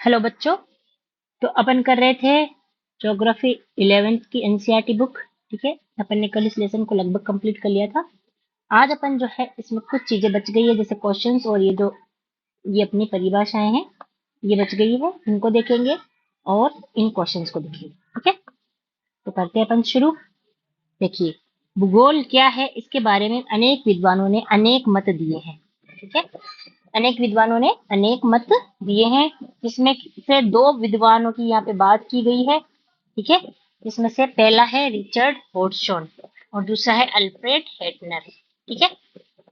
Hello बच्चों। तो अपन कर रहे थे ज्योग्राफी 11th की एनसीईआरटी बुक। ठीक है, अपन ने कल इस लेसन को लगभग कंप्लीट कर लिया था। आज अपन जो है इसमें कुछ चीजें बच गई है, जैसे क्वेश्चंस और ये अपनी परिभाषाएं हैं, ये बच गई है, इनको देखेंगे और इन क्वेश्चंस को देखेंगे। ठीक है, तो करते हैं अपन शुरू। देखिए, भूगोल क्या है, इसके बारे में अनेक विद्वानों ने अनेक मत दिए हैं। ठीक है, अनेक विद्वानों ने अनेक मत दिए हैं, जिसमें से दो विद्वानों की यहाँ पे बात की गई है। ठीक है, जिसमें से पहला है रिचर्ड होर्टसॉन और दूसरा है अल्फ्रेड हेटनर। ठीक है,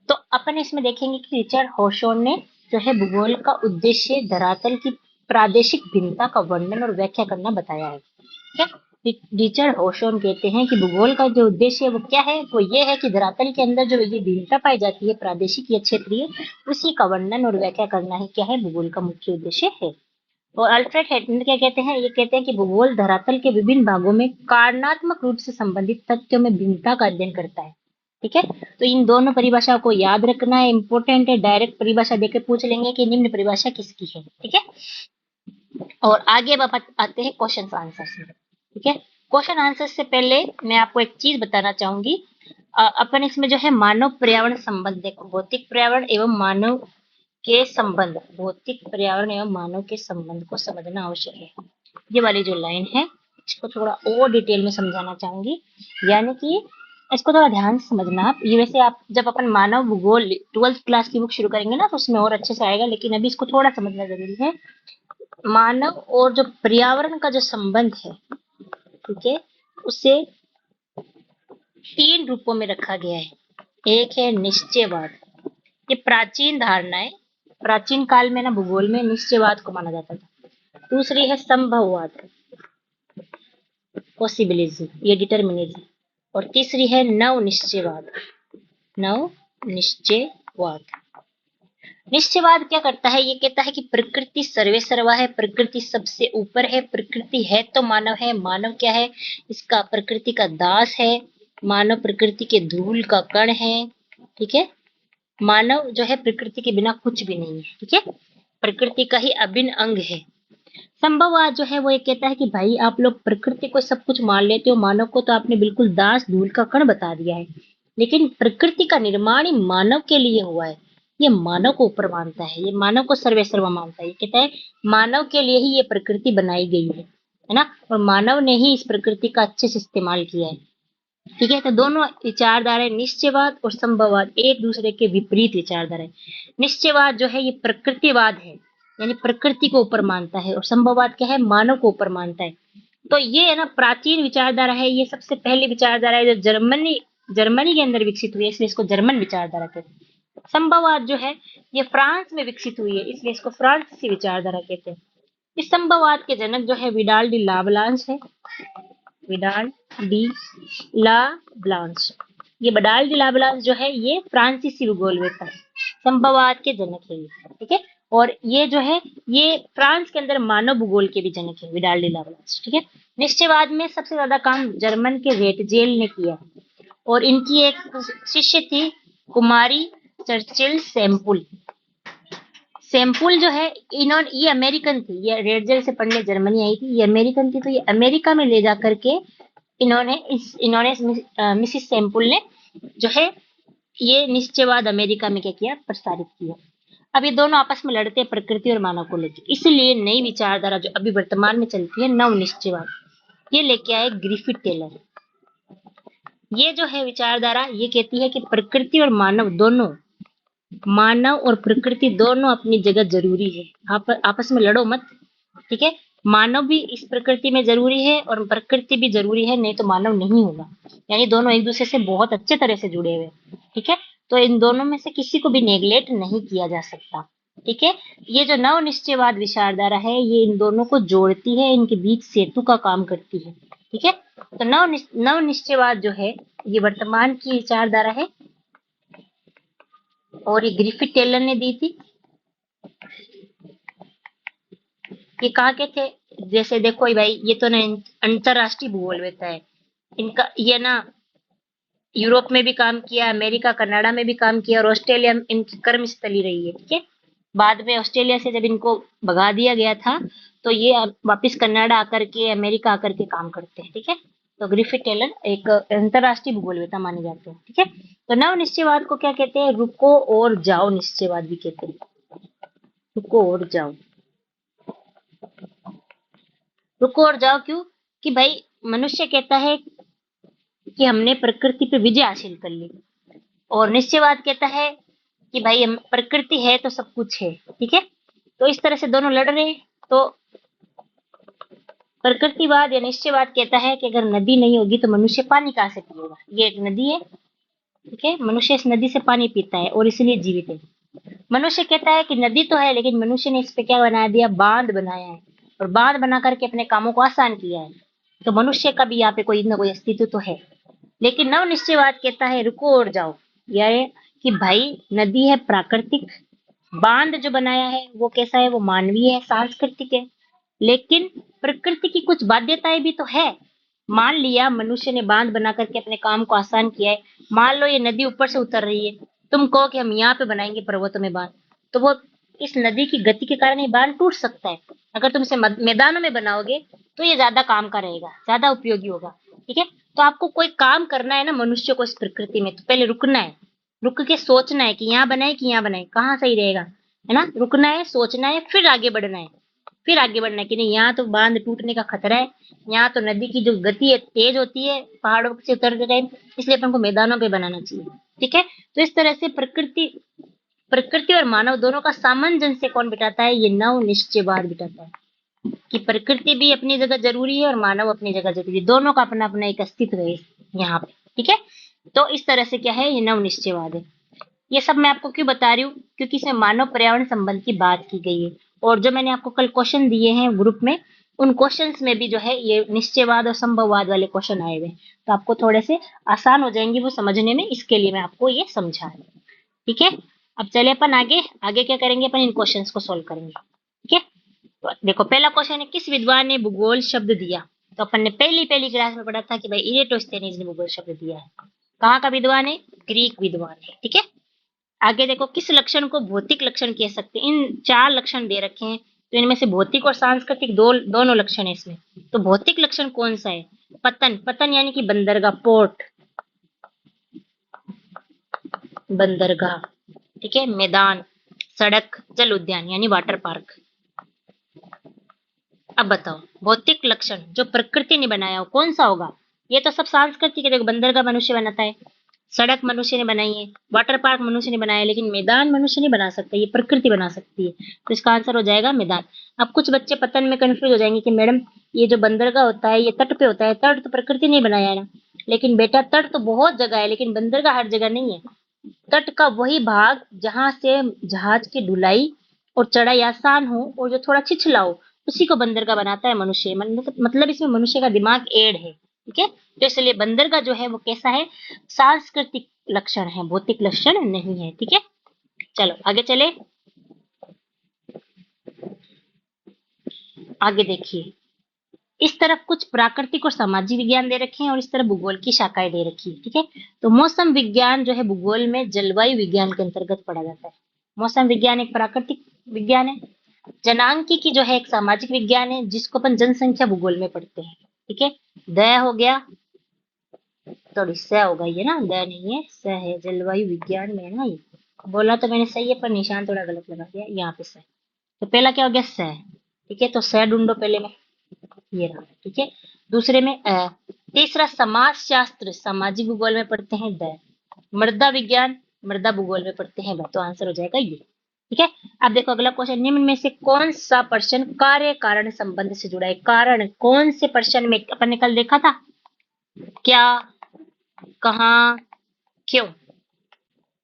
तो अपन इसमें देखेंगे कि रिचर्ड होर्टसॉन ने जो है भूगोल का उद्देश्य धरातल की प्रादेशिक भिन्नता का वर्णन और व्याख्या करना बताया है। ठीक है, रिचर्ड होर्टसॉन कहते हैं कि भूगोल का जो उद्देश्य है वो क्या है, वो ये है कि धरातल के अंदर जो ये भिन्नता पाई जाती है प्रादेशिक या क्षेत्रीय, उसी का वर्णन और व्याख्या करना ही क्या है भूगोल का मुख्य उद्देश्य है। और अल्फ्रेड हेटनर क्या कहते हैं, ये कहते हैं कि भूगोल धरातल के विभिन्न भागों में कारणात्मक रूप से संबंधित तथ्यों में भिन्नता का अध्ययन करता है। ठीक है, तो इन दोनों परिभाषाओं को याद रखना है, इंपॉर्टेंट है। डायरेक्ट परिभाषा देकर पूछ लेंगे कि निम्न परिभाषा किसकी है। ठीक है, और आगे अब आते हैं क्वेश्चन आंसर में। ठीक है, क्वेश्चन आंसर से पहले मैं आपको एक चीज बताना चाहूंगी। अपन इसमें जो है मानव पर्यावरण संबंध, देखो भौतिक पर्यावरण एवं मानव के संबंध, भौतिक पर्यावरण एवं मानव के संबंध को समझना आवश्यक है। ये वाली जो लाइन है, इसको थोड़ा और डिटेल में समझाना चाहूंगी, यानी कि इसको थोड़ा ध्यान से समझना आप। ये वैसे आप जब अपन मानव भूगोल 12th क्लास की बुक शुरू करेंगे ना, तो उसमें और अच्छे से आएगा, लेकिन अभी इसको थोड़ा समझना जरूरी है। मानव और जो पर्यावरण का जो संबंध है, ठीक है, उसे तीन रूपों में रखा गया है। एक है निश्चयवाद, ये प्राचीन धारणा है, प्राचीन काल में ना भूगोल में निश्चयवाद को माना जाता था। दूसरी है संभववाद, पॉसिबिलिज्म, ये डिटर्मिनिज्म। और तीसरी है नव निश्चयवाद, नव निश्चयवाद। निश्चयवाद क्या करता है, ये कहता है कि प्रकृति सर्वे सर्वा है, प्रकृति सबसे ऊपर है, प्रकृति है तो मानव है, मानव क्या है, इसका प्रकृति का दास है, मानव प्रकृति के धूल का कण है। ठीक है, मानव जो है प्रकृति के बिना कुछ भी नहीं है। ठीक है, प्रकृति का ही अभिन्न अंग है। संभववाद जो है वो ये कहता है कि भाई आप लोग प्रकृति को सब कुछ मान लेते हो, मानव को तो आपने बिल्कुल दास धूल का कण बता दिया है, लेकिन प्रकृति का निर्माण ही मानव के लिए हुआ है। ये मानव को ऊपर मानता है, ये मानव को सर्वेसर्वा मानता है। ये कहता है मानव के लिए ही ये प्रकृति बनाई गई है ना, और मानव ने ही इस प्रकृति का अच्छे से इस्तेमाल किया है। ठीक है, तो दोनों विचारधाराएं निश्चयवाद और संभववाद एक दूसरे के विपरीत विचारधाराएं। निश्चयवाद जो है ये प्रकृतिवाद है, यानी प्रकृति को ऊपर मानता है, और संभववाद क्या है, मानव को ऊपर मानता है। तो ये है ना प्राचीन विचारधारा है, ये सबसे पहली विचारधारा है जो जर्मनी जर्मनी के अंदर विकसित हुई है, इसलिए इसको जर्मन विचारधारा कहते हैं। संभववाद जो है ये फ्रांस में विकसित हुई है, इसलिए इसको फ्रांसीसी विचारधारा कहते हैं। इस संभववाद के जनक जो है विडाल डी लाबलांस है, विडाल डी ला ब्लांच। ये विडाल डी ला ब्लांच जो है ये फ्रांसीसी भूगोलविद है, संभववाद के जनक है ये। ठीक है, और ये जो है ये फ्रांस के अंदर मानव भूगोल के भी जनक है विडाल डी ला ब्लांच। ठीक है, निश्चयवाद में सबसे ज्यादा काम जर्मन के वेटजेल ने किया, और इनकी एक शिष्य थी कुमारी चर्चिल सैम्पुल। सैम्पुल जो है इन्होंने, ये अमेरिकन थी, ये रेडजेल से पढ़ने जर्मनी आई थी, ये अमेरिकन थी, तो ये अमेरिका में ले जा करके इन्होंने मिसिस सैम्पुल ने जो है ये निश्चयवाद अमेरिका में क्या किया, प्रसारित किया। अब ये दोनों आपस में लड़ते हैं प्रकृति और मानव को लेकर, इसलिए नई विचारधारा जो अभी वर्तमान में चलती है नव निश्चयवाद, ये लेके आए ग्रिफिथ टेलर। ये जो है विचारधारा ये कहती है कि प्रकृति और मानव दोनों, मानव और प्रकृति दोनों अपनी जगह जरूरी है, आप आपस में लड़ो मत। ठीक है, मानव भी इस प्रकृति में जरूरी है और प्रकृति भी जरूरी है, नहीं तो मानव नहीं होगा, यानी दोनों एक दूसरे से बहुत अच्छे तरह से जुड़े हुए। ठीक है, तो इन दोनों में से किसी को भी नेग्लेक्ट नहीं किया जा सकता। ठीक है, ये जो नव निश्चयवाद विचारधारा है ये इन दोनों को जोड़ती है, इनके बीच सेतु का काम करती है। ठीक है, तो नव निश्चयवाद जो है ये वर्तमान की विचारधारा है, और ये ग्रिफिथ टेलर ने दी थी। ये कहाँ के थे, जैसे देखो भाई ये तो ना अंतरराष्ट्रीय भूगोलवेत्ता है, इनका ये ना यूरोप में भी काम किया, अमेरिका कनाडा में भी काम किया, और ऑस्ट्रेलिया में इनकी कर्मस्थली रही है। ठीक है, बाद में ऑस्ट्रेलिया से जब इनको भगा दिया गया था तो ये वापस कनाडा आकर के, अमेरिका आकर के काम करते हैं। ठीक है, तो ग्रिफिथ टेलर एक अंतरराष्ट्रीय भूगोलवेता माने जाते हैं। ठीक है, तो नव निश्चयवाद को क्या कहते हैं? रुको और जाओ निश्चयवाद भी कहते हैं। रुको और जाओ, रुको और जाओ क्यों? कि भाई मनुष्य कहता है कि हमने प्रकृति पे विजय हासिल कर ली, और निश्चयवाद कहता है कि भाई हम प्रकृति है तो सब कुछ है। ठीक है, तो इस तरह से दोनों लड़ रहे हैं। तो प्रकृतिवाद या निश्चयवाद कहता है कि अगर नदी नहीं होगी तो मनुष्य पानी कहाँ से पिएगा? ये एक नदी है, ठीक है, मनुष्य इस नदी से पानी पीता है और इसलिए जीवित है। मनुष्य कहता है कि नदी तो है लेकिन मनुष्य ने इस पे क्या बना दिया? बांध बनाया है, और बांध बना करके अपने कामों को आसान किया है। तो मनुष्य का भी यहाँ पे कोई ना कोई अस्तित्व तो है। लेकिन नव निश्चयवाद कहता है रुको और जाओ, यानी कि भाई नदी है प्राकृतिक, बांध जो बनाया है वो कैसा है? वो मानवीय है, सांस्कृतिक है। लेकिन प्रकृति की कुछ बाध्यताएं भी तो है। मान लिया मनुष्य ने बांध बना करके अपने काम को आसान किया है, मान लो ये नदी ऊपर से उतर रही है, तुम कहो कि हम यहाँ पे बनाएंगे पर्वतों में बांध, तो वो इस नदी की गति के कारण ये बांध टूट सकता है। अगर तुम इसे मैदानों में बनाओगे तो ये ज्यादा काम का रहेगा, ज्यादा उपयोगी होगा। ठीक है, तो आपको कोई काम करना है ना मनुष्य को इस प्रकृति में, तो पहले रुकना है, रुक के सोचना है कि यहाँ बनाए कि यहाँ बनाए, कहाँ सही रहेगा, है ना? रुकना है, सोचना है, फिर आगे बढ़ना है। फिर आगे बढ़ना है कि नहीं यहाँ तो बांध टूटने का खतरा है, यहाँ तो नदी की जो गति है तेज होती है पहाड़ों से उतरते टाइम, इसलिए अपन को मैदानों पे बनाना चाहिए। ठीक है, तो इस तरह से प्रकृति प्रकृति और मानव दोनों का सामंजस्य कौन बिठाता है? ये नव निश्चयवाद बिठाता है कि प्रकृति भी अपनी जगह जरूरी है और मानव अपनी जगह जरूरी है, दोनों का अपना अपना एक अस्तित्व है यहाँ पे। ठीक है, तो इस तरह से क्या है? ये नव निश्चयवाद है। ये सब मैं आपको क्यों बता रही हूँ? क्योंकि इसमें मानव पर्यावरण संबंध की बात की गई है, और जो मैंने आपको कल क्वेश्चन दिए हैं ग्रुप में, उन क्वेश्चंस में भी जो है ये निश्चयवाद और संभववाद वाले क्वेश्चन आए हुए, तो आपको थोड़े से आसान हो जाएंगे वो समझने में, इसके लिए मैं आपको ये समझा रही हूँ। ठीक है, अब चले अपन आगे। आगे क्या करेंगे? अपन इन क्वेश्चंस को सोल्व करेंगे। ठीक है, तो देखो पहला क्वेश्चन है, किस विद्वान ने भूगोल शब्द दिया? तो अपन ने पहली क्लास में पढ़ा था कि भाई इरेटोस्थेनीज ने भूगोल शब्द दिया है। कहाँ का विद्वान है? ग्रीक विद्वान है। ठीक है, आगे देखो, किस लक्षण को भौतिक लक्षण कह सकते हैं? इन 4 लक्षण दे रखे हैं, तो इनमें से भौतिक और सांस्कृतिक दोनों लक्षण है इसमें। तो भौतिक लक्षण कौन सा है? पतन, पतन यानी कि बंदरगाह, पोर्ट, बंदरगाह। ठीक है, मैदान, सड़क, जल उद्यान यानी वाटर पार्क। अब बताओ भौतिक लक्षण जो प्रकृति ने बनाया हो कौन सा होगा? ये तो सब सांस्कृतिक है। देखो बंदरगाह मनुष्य बनाता है, सड़क मनुष्य ने बनाई है, वाटर पार्क मनुष्य ने बनाया है, लेकिन मैदान मनुष्य नहीं बना सकता, ये प्रकृति बना सकती है। तो इसका आंसर हो जाएगा मैदान। अब कुछ बच्चे पतन में कंफ्यूज हो जाएंगे कि मैडम ये जो बंदरगाह होता है ये तट पे होता है, तट तो प्रकृति ने बनाया है ना। लेकिन बेटा तट तो बहुत जगह है, लेकिन बंदरगाह हर जगह नहीं है। तट का वही भाग जहां से जहाज की ढुलाई और चढ़ाई आसान हो और जो थोड़ा छिछला हो, उसी को बंदरगाह बनाता है मनुष्य। मतलब इसमें मनुष्य का दिमाग ऐड है। ठीक है, तो इसलिए बंदरगाह जो है वो कैसा है? सांस्कृतिक लक्षण है, भौतिक लक्षण नहीं है। ठीक है, चलो आगे चले। आगे देखिए, इस तरफ कुछ प्राकृतिक और सामाजिक विज्ञान दे रखे हैं और इस तरफ भूगोल की शाखाएं दे रखी है। ठीक है, तो मौसम विज्ञान जो है भूगोल में जलवायु विज्ञान के अंतर्गत पढ़ा जाता है। मौसम विज्ञान एक प्राकृतिक विज्ञान है। जनांकी जो है एक सामाजिक विज्ञान है, जिसको अपन जनसंख्या भूगोल में पढ़ते हैं। ठीक है, द हो गया, थोड़ी स होगा ये ना, द नहीं है, स है, जलवायु विज्ञान में है ना। ये बोला तो मैंने सही है पर निशान थोड़ा गलत लगा दिया यहाँ पे स। तो पहला क्या हो गया? स। ठीक है, तो स ढूंढो पहले में, ये रहा। ठीक है, दूसरे में अ। तीसरा समाजशास्त्र, सामाजिक भूगोल में पढ़ते हैं द। मृदा विज्ञान, मृदा भूगोल में पढ़ते हैं व। तो आंसर हो जाएगा ये। ठीक है, अब देखो अगला क्वेश्चन, निम्न में से कौन सा प्रश्न कार्य कारण संबंध से जुड़ा है? कारण कौन से प्रश्न में अपन ने कल देखा था? क्या, कहाँ, क्यों?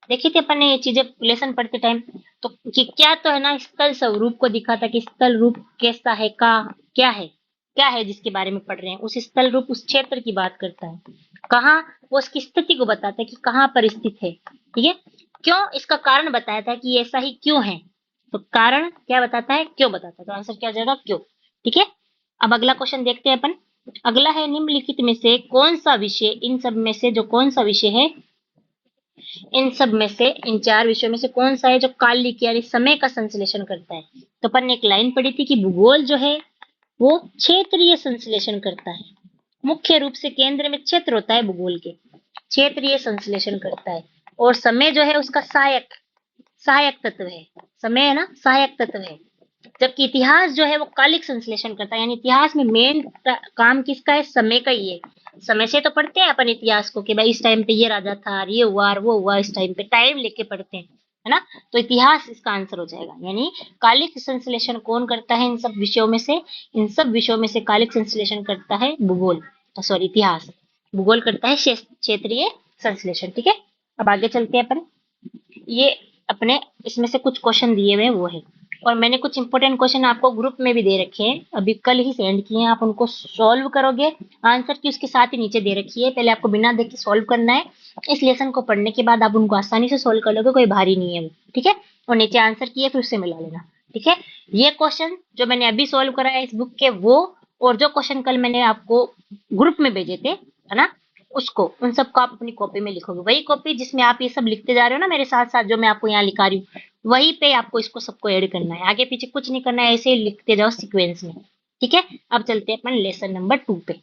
देखी थी अपन ने ये चीजें लेसन पढ़ते टाइम। तो कि क्या तो है ना, स्थल स्वरूप को दिखाता कि स्थल रूप कैसा है, का क्या है, क्या है जिसके बारे में पढ़ रहे हैं, उस स्थल रूप उस क्षेत्र की बात करता है। कहाँ, वो उसकी स्थिति को बताता है कि कहाँ पर स्थित है। ठीक है, क्यों, इसका कारण बताया था कि ऐसा ही क्यों है। तो कारण क्या बताता है, क्यों बताता है, तो आंसर क्या हो जाएगा? क्यों। ठीक है, अब अगला क्वेश्चन देखते हैं अपन। अगला है, निम्नलिखित में से कौन सा विषय, इन सब में से जो कौन सा विषय है इन सब में से, इन 4 विषयों में से कौन सा है जो कालिक यानी समय का संश्लेषण करता है? तो अपन ने एक लाइन पढ़ी थी कि भूगोल जो है वो क्षेत्रीय संश्लेषण करता है। मुख्य रूप से केंद्र में क्षेत्र होता है भूगोल के, क्षेत्रीय संश्लेषण करता है। और समय जो है उसका सहायक सहायक तत्व है। समय है ना, सहायक तत्व है। जबकि इतिहास जो है वो कालिक संश्लेषण करता है, यानी इतिहास में मेन काम किसका है? समय का ही है। समय से तो पढ़ते हैं अपन इतिहास को कि भाई इस टाइम पे ये राजा था, ये हुआ और वो हुआ, इस टाइम पे टाइम लेके पढ़ते हैं, है ना। तो इतिहास इसका आंसर हो जाएगा। यानी कालिक संश्लेषण कौन करता है इन सब विषयों में से? इन सब विषयों में से कालिक संश्लेषण करता है भूगोल, सॉरी इतिहास। भूगोल करता है क्षेत्रीय संश्लेषण। ठीक है, अब आगे चलते हैं अपन। ये अपने इसमें से कुछ क्वेश्चन दिए हुए वो है, और मैंने कुछ इंपॉर्टेंट क्वेश्चन आपको ग्रुप में भी दे रखे हैं, अभी कल ही सेंड किए हैं। आप उनको सॉल्व करोगे, आंसर की उसके साथ ही नीचे दे रखी है, पहले आपको बिना देख के सॉल्व करना है। इस लेसन को पढ़ने के बाद आप उनको आसानी से सॉल्व कर लोगे, कोई भारी नहीं है वो। ठीक है, और नीचे आंसर किए फिर उससे मिला लेना। ठीक है, ये क्वेश्चन जो मैंने अभी सॉल्व करा है इस बुक के वो, और जो क्वेश्चन कल मैंने आपको ग्रुप में भेजे थे, है ना, उसको, उन सबको आप अपनी कॉपी में लिखोगे। वही कॉपी जिसमें आप ये सब लिखते जा रहे हो ना मेरे साथ साथ, जो मैं आपको यहाँ लिखा रही हूँ, वहीं पे आपको इसको सबको ऐड करना है। आगे पीछे कुछ नहीं करना है, ऐसे ही लिखते जाओ सीक्वेंस में। ठीक है, अब चलते हैं अपन लेसन नंबर 2 पे।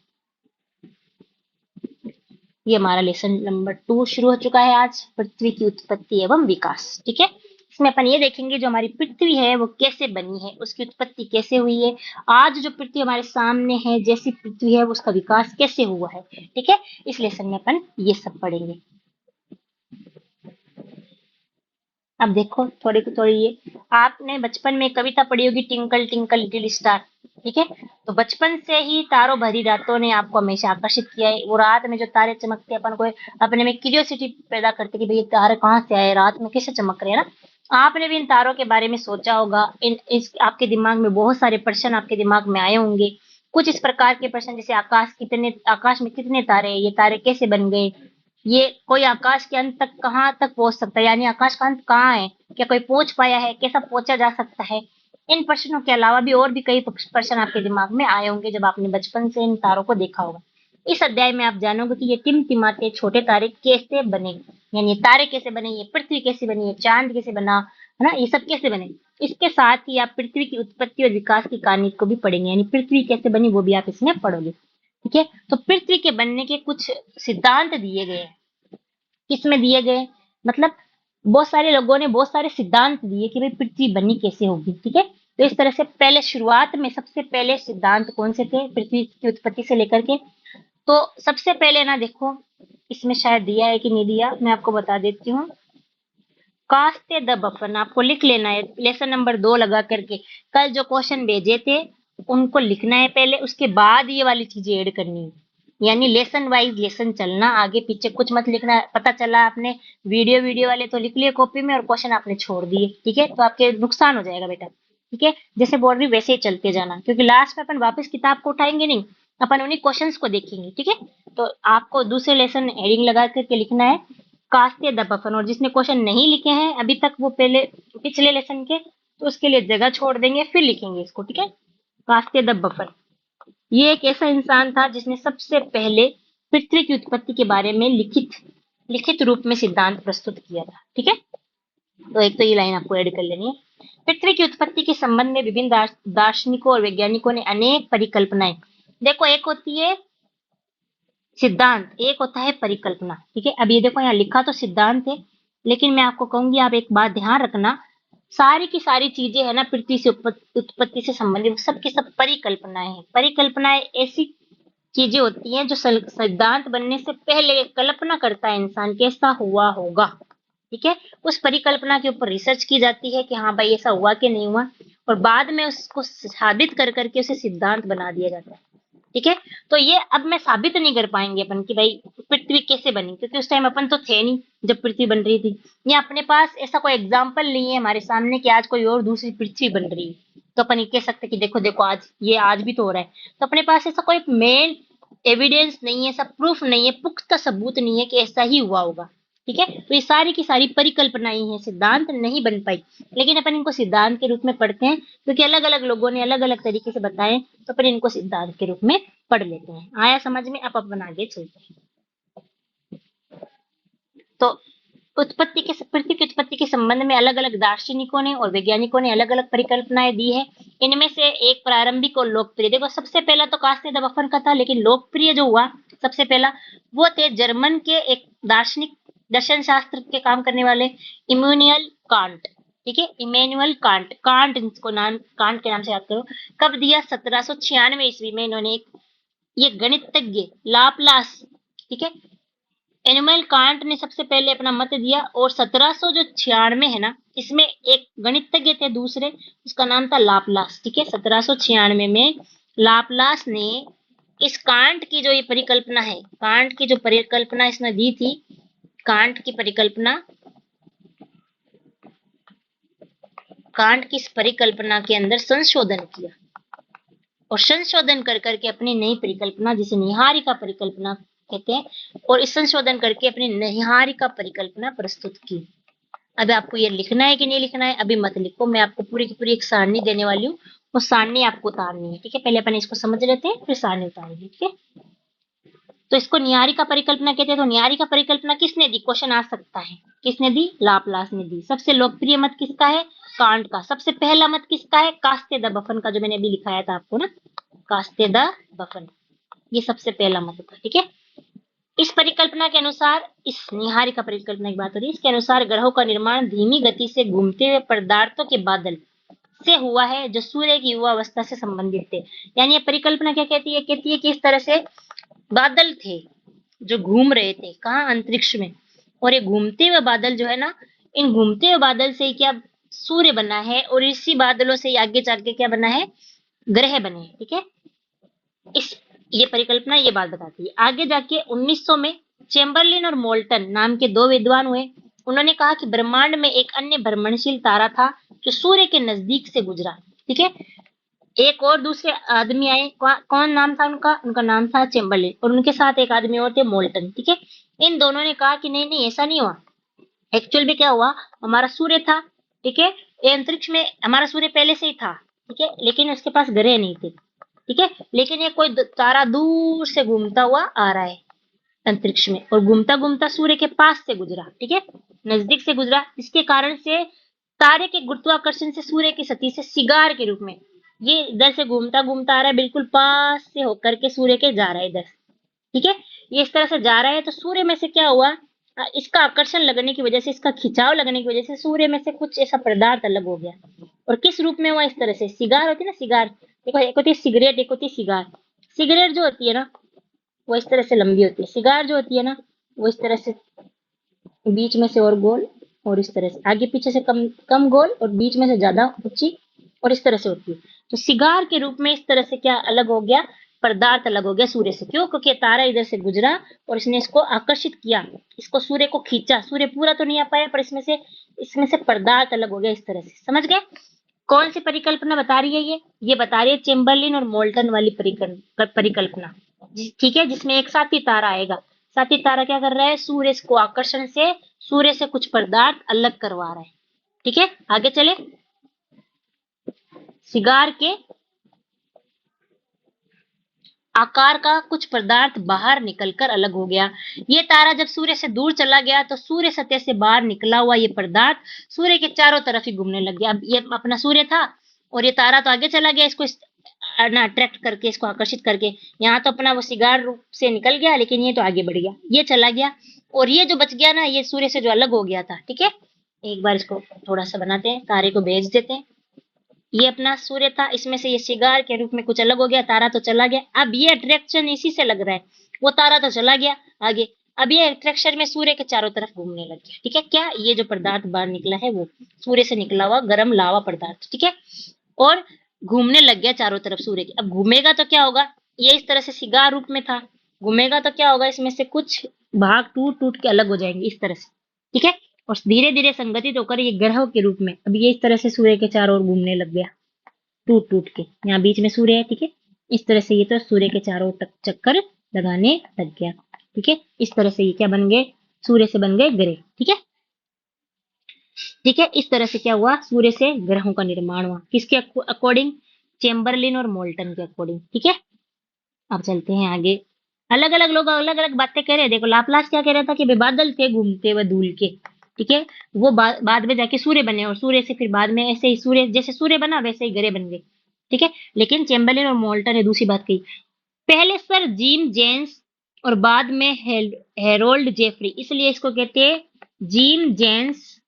ये हमारा लेसन नंबर 2 शुरू हो चुका है आज, पृथ्वी की उत्पत्ति एवं विकास। ठीक है, इसमें अपन ये देखेंगे जो हमारी पृथ्वी है वो कैसे बनी है, उसकी उत्पत्ति कैसे हुई है, आज जो पृथ्वी हमारे सामने है जैसी पृथ्वी है उसका विकास कैसे हुआ है। ठीक है, इस लेसन में अपन ये सब पढ़ेंगे। अब देखो थोड़ी थोड़ी, ये आपने बचपन में कविता पढ़ी होगी, टिंकल टिंकल लिटिल स्टार। ठीक है, तो बचपन से ही तारों भरी रातों ने आपको हमेशा आकर्षित किया है। वो रात में जो तारे चमकते हैं अपन को अपने में क्यूरियोसिटी पैदा करते कि भाई तारे कहाँ से आए, रात में कैसे चमक रहे हैं ना। आपने भी इन तारों के बारे में सोचा होगा, आपके दिमाग में बहुत सारे प्रश्न आपके दिमाग में आए होंगे। कुछ इस प्रकार के प्रश्न जैसे आकाश में कितने तारे हैं, ये तारे कैसे बन गए, ये कोई आकाश के अंत तक कहाँ तक पहुंच सकता है, यानी आकाश का अंत कहाँ है, क्या कोई पहुंच पाया है, कैसा पहुंचा जा सकता है। इन प्रश्नों के अलावा भी और भी कई प्रश्न आपके दिमाग में आए होंगे जब आपने बचपन से इन तारों को देखा होगा। इस अध्याय में आप जानोगे कि ये टिमटिमाते छोटे तारे कैसे बने, यानी ये तारे कैसे बने, ये पृथ्वी कैसे बनी, ये चांद कैसे बना, है ना, ये सब कैसे बने। इसके साथ ही आप पृथ्वी की उत्पत्ति और विकास की कहानी को भी पढ़ेंगे, यानी पृथ्वी कैसे बनी वो भी आप इसमें पढ़ोगे। ठीक है, तो पृथ्वी के बनने के कुछ सिद्धांत दिए गए हैं। किसमें दिए गए, मतलब बहुत सारे लोगों ने बहुत सारे सिद्धांत दिए कि भाई पृथ्वी बनी कैसे होगी। ठीक है, तो इस तरह से पहले शुरुआत में सबसे पहले सिद्धांत कौन से थे पृथ्वी की उत्पत्ति से लेकर के? तो सबसे पहले ना देखो, इसमें शायद दिया है कि नहीं दिया, मैं आपको बता देती हूँ। कास्ते द बफन आपको लिख लेना है, लेसन नंबर 2 लगा करके। कल जो क्वेश्चन भेजे थे उनको लिखना है पहले, उसके बाद ये वाली चीजें ऐड करनी है। यानी लेसन वाइज लेसन चलना, आगे पीछे कुछ मत लिखना। पता चला आपने वीडियो वाले तो लिख लिए कॉपी में और क्वेश्चन आपने छोड़ दिए, ठीक है, तो आपके नुकसान हो जाएगा बेटा। ठीक है, जैसे बोल रही वैसे ही चलते जाना, क्योंकि लास्ट में अपन वापस किताब को उठाएंगे नहीं, अपन उन्हीं क्वेश्चंस को देखेंगे। ठीक है, तो आपको दूसरे लेसन हेडिंग लगा करके लिखना है कास्ते द बफन, और जिसने क्वेश्चन नहीं लिखे हैं अभी तक वो पहले पिछले लेसन के, तो उसके लिए जगह छोड़ देंगे फिर लिखेंगे इसको। ठीक है, कास्ते द बफन ये एक ऐसा इंसान था जिसने सबसे पहले पृथ्वी की उत्पत्ति के बारे में लिखित लिखित रूप में सिद्धांत प्रस्तुत किया था। ठीक है, तो एक तो ये लाइन आपको ऐड कर लेनी है। पृथ्वी की उत्पत्ति के संबंध में विभिन्न दार्शनिकों और वैज्ञानिकों ने अनेक परिकल्पनाएं, देखो एक होती है सिद्धांत, एक होता है परिकल्पना। ठीक है, अब ये देखो यहाँ लिखा तो सिद्धांत है, लेकिन मैं आपको कहूंगी आप एक बात ध्यान रखना, सारी की सारी चीजें है ना पृथ्वी से उत्पत्ति से संबंधित सब की सब परिकल्पनाएं हैं। परिकल्पनाएं ऐसी चीजें होती हैं जो सिद्धांत बनने से पहले कल्पना करता है इंसान कैसा हुआ होगा। ठीक है, उस परिकल्पना के ऊपर रिसर्च की जाती है कि हाँ भाई ऐसा हुआ कि नहीं हुआ, और बाद में उसको साबित कर करके उसे सिद्धांत बना दिया जाता है। ठीक है, तो ये अब मैं साबित नहीं कर पाएंगे अपन कि भाई पृथ्वी कैसे बनी, क्योंकि उस टाइम अपन तो थे नहीं जब पृथ्वी बन रही थी, या अपने पास ऐसा कोई एग्जाम्पल नहीं है हमारे सामने कि आज कोई और दूसरी पृथ्वी बन रही है, तो अपन ये कह सकते कि देखो देखो आज ये आज भी तो हो रहा है। तो अपने पास ऐसा कोई मेन एविडेंस नहीं है, ऐसा प्रूफ नहीं है, पुख्ता सबूत नहीं है कि ऐसा ही हुआ होगा। ठीक है, तो ये सारी की सारी परिकल्पनाएं हैं, सिद्धांत नहीं बन पाई, लेकिन अपन इनको सिद्धांत के रूप में पढ़ते हैं क्योंकि अलग अलग लोगों ने अलग अलग तरीके से बताए, तो अपन इनको सिद्धांत के रूप में पढ़ लेते हैं। आया समझ में? अब अपन आगे चलते हैं। तो पृथ्वी की उत्पत्ति के संबंध में अलग अलग दार्शनिकों ने और वैज्ञानिकों ने अलग अलग परिकल्पनाएं दी है। इनमें से एक प्रारंभिक और लोकप्रिय, देखो सबसे पहला तो कास्ते द बफन का था, लेकिन लोकप्रिय जो हुआ सबसे पहला वो थे जर्मन के एक दार्शनिक, दर्शन शास्त्र के काम करने वाले इमैनुअल कांट। ठीक है, इमैनुअल कांट, कांट इसको नाम, कांट के नाम से याद करो। कब दिया? 1796 ईस्वी में इन्होंने ये गणितज्ञ लाप्लास, ठीक है, इमैनुअल कांट ने सबसे पहले अपना मत दिया। और 1796 है ना, इसमें एक गणितज्ञ थे दूसरे, उसका नाम था लाप्लास। ठीक है, 1796 में लाप्लास ने इस कांट की जो ये परिकल्पना है, कांट की जो परिकल्पना इसने दी थी, कांट की परिकल्पना, कांट की इस परिकल्पना के अंदर संशोधन किया और संशोधन कर करके अपनी नई परिकल्पना, जिसे निहारिका परिकल्पना कहते हैं, और इस संशोधन करके अपनी निहारिका परिकल्पना प्रस्तुत की। अब आपको ये लिखना है कि नहीं लिखना है, अभी मत लिखो, मैं आपको पूरी की पूरी एक सारणी देने वाली हूँ, वो सारणी आपको उतारनी है। ठीक है, पहले अपन इसको समझ लेते हैं, फिर सारणी उतारेंगे। ठीक है, तो इसको निहारिका परिकल्पना कहते हैं। तो निहारिका परिकल्पना किसने दी? क्वेश्चन आ सकता है, किसने दी? लाप्लास ने दी। सबसे लोकप्रिय मत किसका है? कांट का। सबसे पहला मत किसका है? कास्ते द बफन का, जो मैंने अभी लिखाया था आपको ना, कास्ते द बफन, ये सबसे पहला मत था। ठीक है, इस परिकल्पना के अनुसार, इस निहारिका परिकल्पना की बात हो रही है, इसके अनुसार ग्रहों का निर्माण धीमी गति से घूमते हुए पदार्थों के बादल से हुआ है, जो सूर्य की युवा अवस्था से संबंधित थे। यानी ये परिकल्पना क्या कहती है? कहती है कि इस तरह से बादल थे जो घूम रहे थे, कहाँ? अंतरिक्ष में। और ये घूमते हुए बादल जो है ना, इन घूमते हुए बादल से क्या सूर्य बना है, और इसी बादलों से आगे जाके क्या बना है? ग्रह बने हैं। ठीक है, इस ये परिकल्पना ये बात बताती है। आगे जाके 1900 में चेम्बरलिन और मोल्टन नाम के दो विद्वान हुए। उन्होंने कहा कि ब्रह्मांड में एक अन्य भ्रमणशील तारा था जो सूर्य के नजदीक से गुजरा। ठीक है, एक और दूसरे आदमी आए, कौन नाम था उनका? उनका नाम था चेम्बरलिन, और उनके साथ एक आदमी और थे, मोल्टन। ठीक है, इन दोनों ने कहा कि नहीं नहीं, ऐसा नहीं हुआ। एक्चुअल में क्या हुआ? हमारा सूर्य था, ठीक है, ये अंतरिक्ष में हमारा सूर्य पहले से ही था, ठीक है, लेकिन उसके पास ग्रह नहीं थे। ठीक है, लेकिन ये कोई तारा दूर से घूमता हुआ आ रहा है अंतरिक्ष में, और घूमता घूमता सूर्य के पास से गुजरा। ठीक है, नजदीक से गुजरा, इसके कारण से तारे के गुरुत्वाकर्षण से सूर्य की सतह से सिगार के रूप में ये इधर से घूमता घूमता आ रहा है, बिल्कुल पास से होकर के सूर्य के जा रहा है इधर। ठीक है, ये इस तरह से जा रहा है, तो सूर्य में से क्या हुआ? इसका आकर्षण लगने की वजह से, इसका खिंचाव लगने की वजह से सूर्य में से कुछ ऐसा पदार्थ अलग हो गया। और किस रूप में हुआ? इस तरह से, सिगार होती है ना, सिगार, देखो एक होती है सिगरेट, एक होती है सिगार। सिगरेट जो होती है ना, वो इस तरह से लंबी होती है, सिगार जो होती है ना, वो इस तरह से बीच में से और गोल, और इस तरह से आगे पीछे से कम कम गोल, और बीच में से ज्यादा ऊंची, और इस तरह से होती है। तो सिगार के रूप में इस तरह से क्या अलग हो गया? पदार्थ अलग हो गया सूर्य से। क्यों? क्योंकि तारा इधर से गुजरा और इसने इसको आकर्षित किया, इसको सूर्य को खींचा। सूर्य पूरा तो नहीं आ पाया, पर इसमें से पदार्थ अलग हो गया इस तरह से। समझ गए? कौन सी परिकल्पना बता रही है ये बता रही है चेम्बरलिन और मोल्टन वाली परिकल्पना। ठीक है, जिसमें एक साथी तारा आएगा। साथी तारा क्या कर रहा है? सूर्य को आकर्षण से, सूर्य से कुछ पदार्थ अलग करवा रहा है। ठीक है, आगे चले। सिगार के आकार का कुछ पदार्थ बाहर निकलकर अलग हो गया। ये तारा जब सूर्य से दूर चला गया, तो सूर्य सतह से बाहर निकला हुआ ये पदार्थ सूर्य के चारों तरफ ही घूमने लग गया। अब ये अपना सूर्य था, और ये तारा तो आगे चला गया, इसको ना अट्रैक्ट करके, इसको आकर्षित करके। यहाँ तो अपना वो सिगार रूप से निकल गया, लेकिन ये तो आगे बढ़ गया, ये चला गया, और ये जो बच गया ना, ये सूर्य से जो अलग हो गया था। ठीक है, एक बार इसको थोड़ा सा बनाते हैं, तारे को भेज देते हैं। ये अपना सूर्य था, इसमें से ये सिगार के रूप में कुछ अलग हो गया, तारा तो चला गया। अब ये अट्रैक्शन इसी से लग रहा है, वो तारा तो चला गया आगे, अब ये अट्रैक्शन में सूर्य के चारों तरफ घूमने लग गया। ठीक है, क्या? ये जो पदार्थ बाहर निकला है वो सूर्य से निकला हुआ गर्म लावा पदार्थ। ठीक है, और घूमने लग गया चारों तरफ सूर्य के। अब घूमेगा तो क्या होगा? ये इस तरह से सिगार रूप में था, घूमेगा तो क्या होगा? इसमें से कुछ भाग टूट टूट के अलग हो जाएंगे इस तरह से। ठीक है, और धीरे धीरे संगठित होकर ये ग्रह के रूप में, अब ये इस तरह से सूर्य के चारों ओर घूमने लग गया, टूट टूट के। यहाँ बीच में सूर्य है, ठीक है, इस तरह से ये तो सूर्य के चारों तक चक्कर लगाने लग गया। ठीक है, इस तरह से ये क्या बन गए? सूर्य से बन गए ग्रह। ठीक है, ठीक है, इस तरह से क्या हुआ? सूर्य से ग्रहों का निर्माण हुआ, किसके अकॉर्डिंग? चेम्बरलिन और मोल्टन के अकॉर्डिंग। ठीक है, अब चलते हैं आगे। अलग अलग लोग अलग अलग बातें कह रहे हैं। देखो लाप्लास क्या कह रहा था कि बादल थे घूमते हुए धूल के, ठीक है, वो बाद में जाके सूर्य बने, और सूर्य से फिर बाद में ऐसे ही सूर्य, जैसे सूर्य बना वैसे ही ग्रह बन गए। ठीक है, लेकिन चेम्बरलेन और मोल्टा ने दूसरी बात कही। पहले सर जिम जेम्स और बाद में हेरोल्ड जेफरी, इसलिए इसको कहते हैं जिम जेम्स,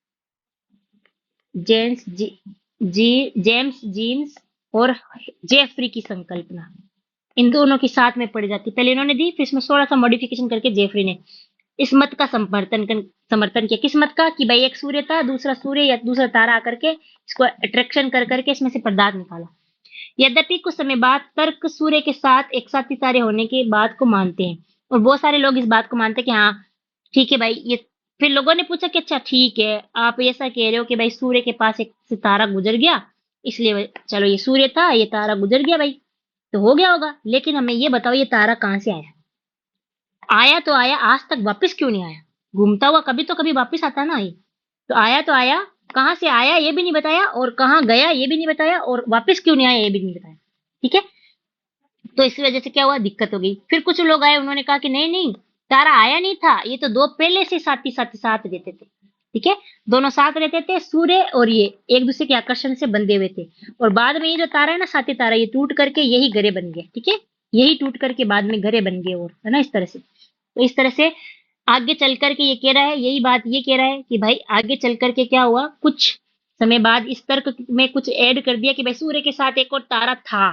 जेम्स जेम्स जीन्स और जेफरी की संकल्पना, इन दोनों की साथ में पड़ी जाती। पहले इन्होंने दी, फिर इसमें थोड़ा सा मॉडिफिकेशन करके जेफरी ने इस मत का समर्थन किया। किस मत का? कि भाई एक सूर्य था, दूसरा सूर्य या दूसरा तारा आकर के इसको अट्रैक्शन कर करके इसमें से पदार्थ निकाला। यद्यपि कुछ समय बाद तर्क सूर्य के साथ एक साथ सितारे होने की बात को मानते हैं, और बहुत सारे लोग इस बात को मानते हैं कि हाँ ठीक है भाई ये। फिर लोगों ने पूछा कि अच्छा ठीक है, आप ऐसा कह रहे हो कि भाई सूर्य के पास एक सितारा गुजर गया, इसलिए चलो ये सूर्य था, ये तारा गुजर गया भाई, तो हो गया होगा। लेकिन हमें ये बताओ ये तारा कहाँ से आया? आया तो आया, आज तक वापस क्यों नहीं आया? घूमता हुआ कभी तो कभी वापस आता ना ये। तो आया, कहाँ से आया ये भी नहीं बताया, और कहाँ गया ये भी नहीं बताया, और वापस क्यों नहीं आया ये भी नहीं बताया। ठीक है, तो इसी वजह से क्या हुआ, दिक्कत हो गई। फिर कुछ लोग आए, उन्होंने कहा कि नहीं नहीं, तारा आया नहीं था, ये तो दो पहले से साथी साथी साथ रहते थे। ठीक है, दोनों साथ रहते थे, सूर्य और ये एक दूसरे के आकर्षण से बंधे हुए थे, और बाद में ये जो तारा है ना, साथी तारा, ये टूट करके यही ग्रह बन गए। ठीक है, यही टूट करके बाद में ग्रह बन गए, और है ना इस तरह से। तो इस तरह से आगे चल करके ये कह रहा है, यही बात ये कह रहा है कि भाई आगे चल करके क्या हुआ, कुछ समय बाद इस तर्क में कुछ ऐड कर दिया कि भाई सूर्य के साथ एक और तारा था,